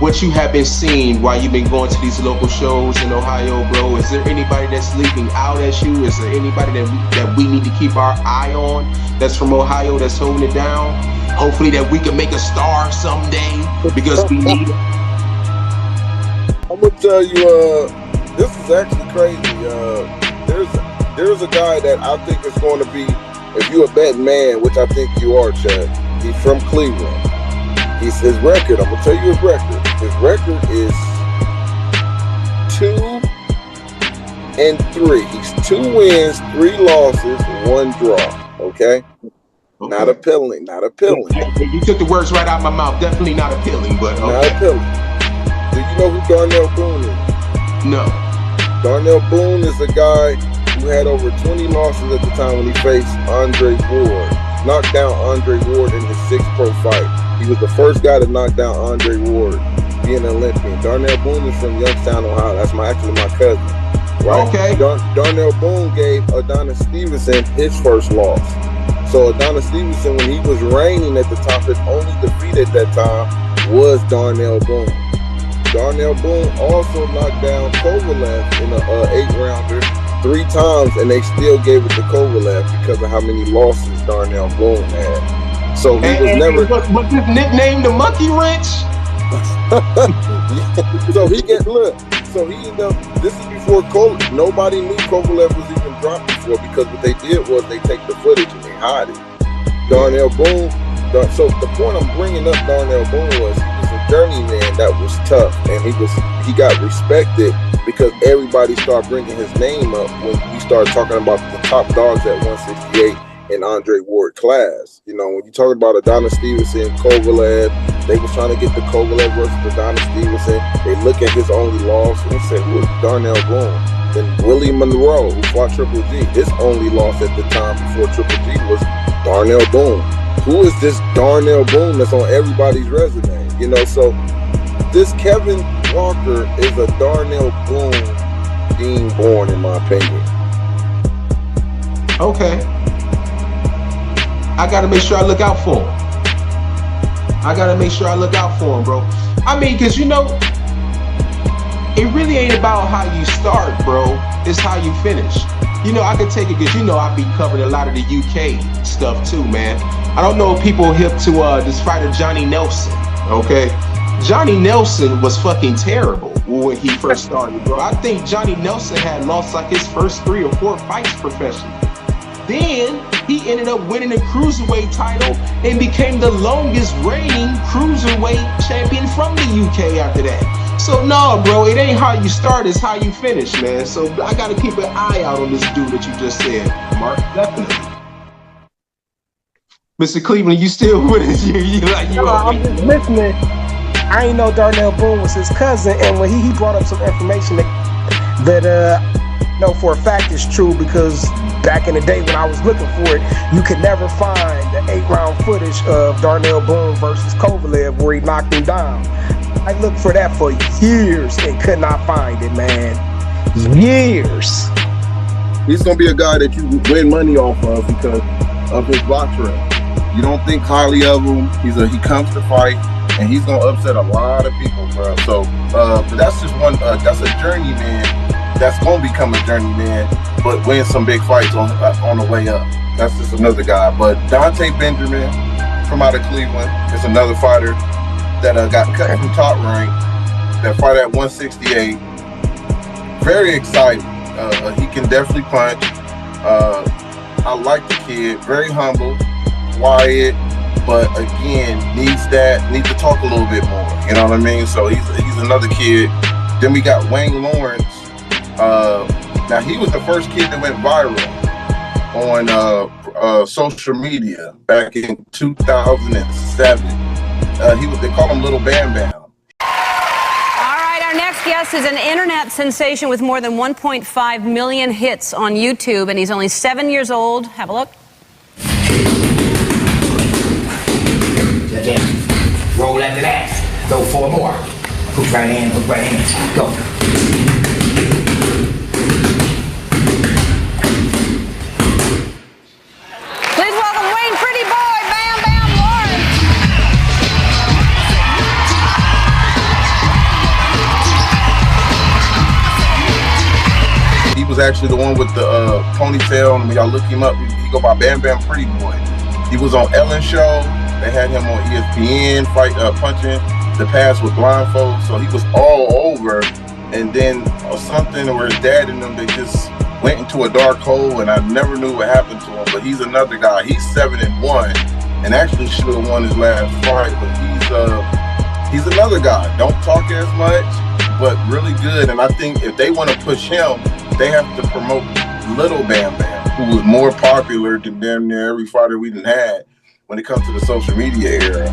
what you have been seeing while you've been going to these local shows in Ohio, bro? Is there anybody that's leaping out at you? Is there anybody that we need to keep our eye on that's from Ohio that's holding it down? Hopefully that we can make a star someday, because we need it. I'm gonna tell you, this is actually crazy. There's a guy that I think is going to be, if you're a betting man, which I think you are, Chad. He's from Cleveland. His record, I'm gonna tell you his record. His record is 2-3. He's 2 wins, 3 losses, 1 draw. Okay? Not appealing. You took the words right out of my mouth. Definitely not appealing, but okay. Not appealing. Do you know who Darnell Boone is? No. Darnell Boone is a guy who had over 20 losses at the time when he faced Andre Ward. Knocked down Andre Ward in his 6th pro fight. He was the first guy to knock down Andre Ward, being an Olympian. Darnell Boone is from Youngstown, Ohio. That's actually my cousin. Right? Okay. Darnell Boone gave Adonis Stevenson his first loss. So Adonis Stevenson, when he was reigning at the top, his only defeat at that time was Darnell Boone. Darnell Boone also knocked down Kovalev in an 8-rounder 3 times, and they still gave it to Kovalev because of how many losses Darnell Boone had. So he was never. Was his nickname the Monkey Wrench? So he get look. So he ended up. This is before Kovalev. Nobody knew Kovalev was even dropped before, because what they did was they take the footage and they hide it. Darnell Boone. So the point I'm bringing up Darnell Boone was he was a journeyman that was tough, and he got respected because everybody started bringing his name up when we started talking about the top dogs at 168 in Andre Ward class. You know, when you talk about Adonis Stevenson, Kovalev, they was trying to get the Kovalev versus Adonis Stevenson. They look at his only loss and they say, who is Darnell Boone? Then Willie Monroe, who fought Triple G, his only loss at the time before Triple G was Darnell Boone. Who is this Darnell Boone that's on everybody's resume? You know, so this Kevin Walker is a Darnell Boone being born, in my opinion. Okay. I gotta make sure I look out for him. Bro. I mean, cause you know, it really ain't about how you start, bro. It's how you finish. You know, I could take it because you know I be covering a lot of the UK stuff too, man. I don't know if people hip to this fighter Johnny Nelson. Okay, Johnny Nelson was fucking terrible when he first started, bro. I think Johnny Nelson had lost like his first 3 or 4 fights professionally. Then he ended up winning the cruiserweight title and became the longest reigning cruiserweight champion from the UK after that. So no, bro, it ain't how you start, it's how you finish, man. So I gotta keep an eye out on this dude that you just said, Mark. Definitely. Mr. Cleveland, you still with us? I'm just listening. I ain't know Darnell Boone was his cousin, and when he brought up some information that know for a fact is true, because back in the day when I was looking for it, you could never find the 8-round footage of Darnell Boone versus Kovalev where he knocked him down. I looked for that for years and could not find it, man. Years. He's gonna be a guy that you win money off of because of his box rep. You don't think highly of him. He comes to fight, and he's gonna upset a lot of people, bro. So, but that's just one. That's a journeyman. That's gonna become a journeyman, but win some big fights on the way up. That's just another guy. But Dante Benjamin from out of Cleveland is another fighter that got cut from top rank. That fight at 168. Very exciting. He can definitely punch. I like the kid. Very humble, quiet, but again needs to talk a little bit more. You know what I mean? So he's another kid. Then we got Wayne Lawrence. Now he was the first kid that went viral on social media back in 2007. They call him Little Bam Bam. Our next guest is an internet sensation with more than 1.5 million hits on YouTube, and he's only 7 years old. Have a look. Roll after that. Go 4 more. Hook right hand, go. Please welcome Wayne Pretty Boy Bam Bam Lawrence. He was actually the one with the ponytail, and when y'all look him up, he go by Bam Bam Pretty Boy. He was on Ellen Show. They had him on ESPN punching the pass with blindfold. So he was all over. And then something where his dad and them, they just went into a dark hole, and I never knew what happened to him. But he's another guy. He's 7-1, and actually should have won his last fight. But he's another guy. Don't talk as much, but really good. And I think if they want to push him, they have to promote Little Bam Bam, who was more popular than damn near every fighter we done had when it comes to the social media era.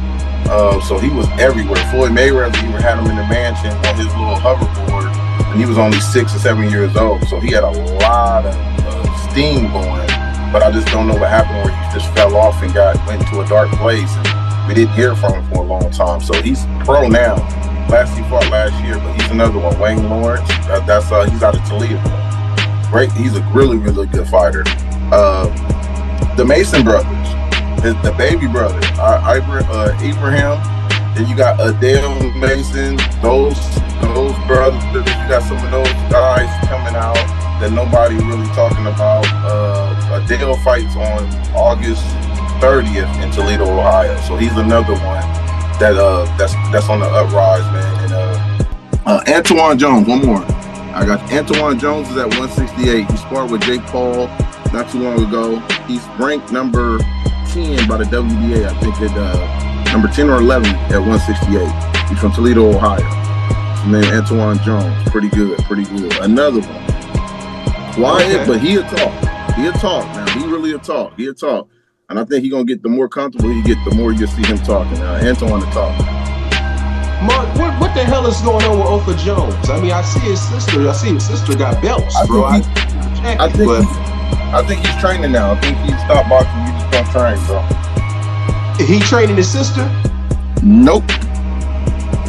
So he was everywhere. Floyd Mayweather even had him in the mansion on his little hoverboard, and he was only 6 or 7 years old. So he had a lot of steam going, but I just don't know what happened where he just fell off and went into a dark place, and we didn't hear from him for a long time. So he's pro now. He fought last year, but he's another one. Wayne Lawrence, he's out of Toledo. Great, he's a really, really good fighter. The Mason brothers. The baby brother, Ibrahim. Then you got Adele Mason. Those brothers. You got some of those guys coming out that nobody really talking about. Adele fights on August 30th in Toledo, Ohio. So he's another one that's on the uprise, man. And Antoine Jones, one more. I got Antoine Jones is at 168. He sparred with Jake Paul not too long ago. He's ranked number 10 by the WBA, I think at number 10 or 11 at 168. He's from Toledo, Ohio. His name Antoine Jones. Pretty good. Another one. Quiet, but he'll talk. He'll talk now. He really a talk. He'll talk. And I think he's gonna get the more comfortable he get, the more you see him talking. Antoine to talk. Mark, what the hell is going on with Ofa Jones? I mean, I see his sister got belts, bro. I think he's training now. I think he stopped boxing. He just gonna train, bro. He training his sister? Nope.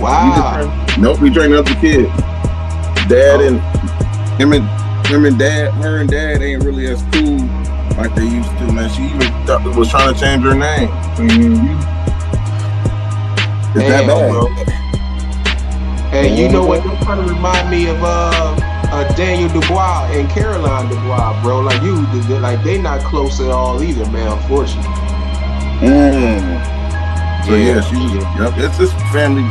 Wow. Nope. He training other kid. Dad and her and dad ain't really as cool like they used to, man. She even was trying to change her name. It's that bad, bro. Hey, you know what? They're trying to remind me of Daniel Dubois and Caroline Dubois, bro. Like they not close at all either, man. Unfortunately. So it's just family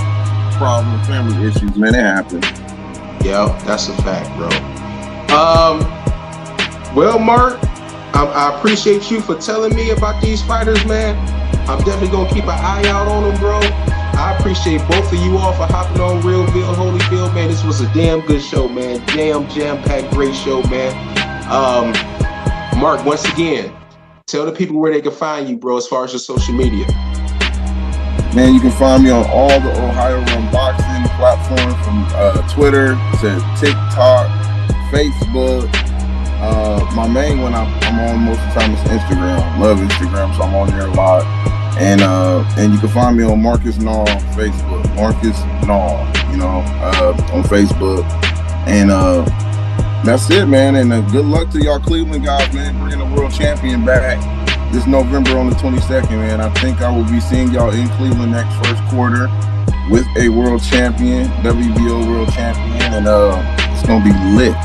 problem, family issues, man. It happens. Yeah, that's a fact, bro. Well, Mark, I appreciate you for telling me about these fighters, man. I'm definitely gonna keep an eye out on them, bro. I appreciate both of you all for hopping on Realville, Holyfield, man. This was a damn good show, man. Jam-packed, great show, man. Mark, once again, tell the people where they can find you, bro, as far as your social media. Man, you can find me on all the Ohio Run Boxing platforms, from Twitter to TikTok, Facebook. My main one I'm on most of the time is Instagram. Love Instagram, so I'm on there a lot. And you can find me on Marcus Nall Facebook. Marcus Nall, on Facebook. And that's it, man. And good luck to y'all Cleveland guys, man, bringing the world champion back this November on the 22nd, man. I think I will be seeing y'all in Cleveland next first quarter with a world champion, WBO world champion, and it's gonna be lit.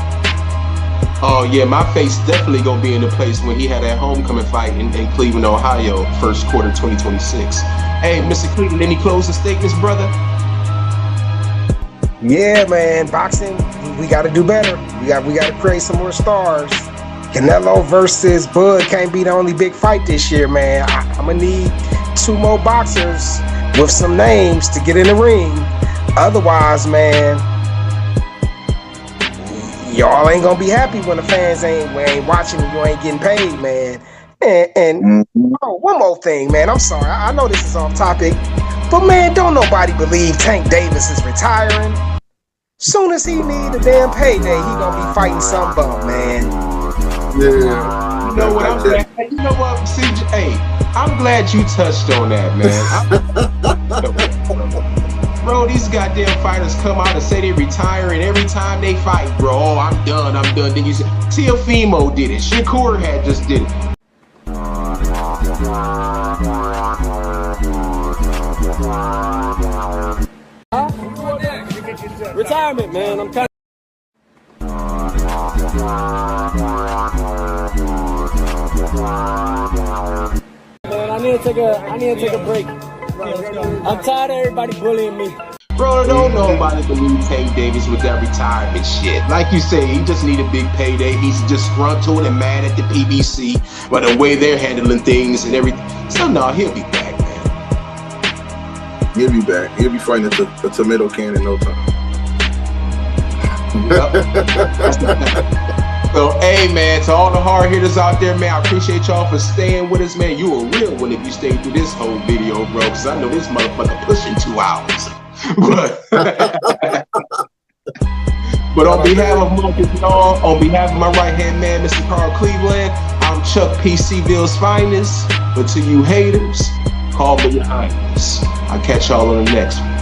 Oh yeah, my face definitely gonna be in the place when he had that homecoming fight in Cleveland, Ohio, first quarter 2026. Hey, Mr. Cleveland, any closing statements, brother? Yeah, man, boxing, we got to do better. We got to create some more stars. Canelo versus Bud can't be the only big fight this year, man. I'm gonna need 2 more boxers with some names to get in the ring. Otherwise, man, y'all ain't gonna be happy when the fans ain't watching and you ain't getting paid, man. And one more thing, man. I'm sorry. I know this is off topic, but man, don't nobody believe Tank Davis is retiring. Soon as he need a damn payday, he gonna be fighting some bum, man. Yeah. You know what? I'm glad. You know what, CJ? Hey, I'm glad you touched on that, man. Bro, these goddamn fighters come out and say they retire, and every time they fight, bro, oh, I'm done. Then you say, Teofimo did it. Shakur had just did it. Retirement, man. I'm kind Man, I need to take a break. I'm tired of everybody bullying me. Bro, don't nobody believe Tank Davis with that retirement shit. Like you say, he just need a big payday. He's disgruntled and mad at the PBC by the way they're handling things and everything. So no, he'll be back, man. He'll be back. He'll be fighting a tomato can in no time. So, hey, man, to all the hard hitters out there, man, I appreciate y'all for staying with us, man. You a real one if you stayed through this whole video, bro, because I know this motherfucker pushing 2 hours. But on behalf of Marcus Nall, on behalf of my right-hand man, Mr. Carl Cleveland, I'm Chuck P. C-Ville's finest. But to you haters, call me your highness. I'll catch y'all on the next one.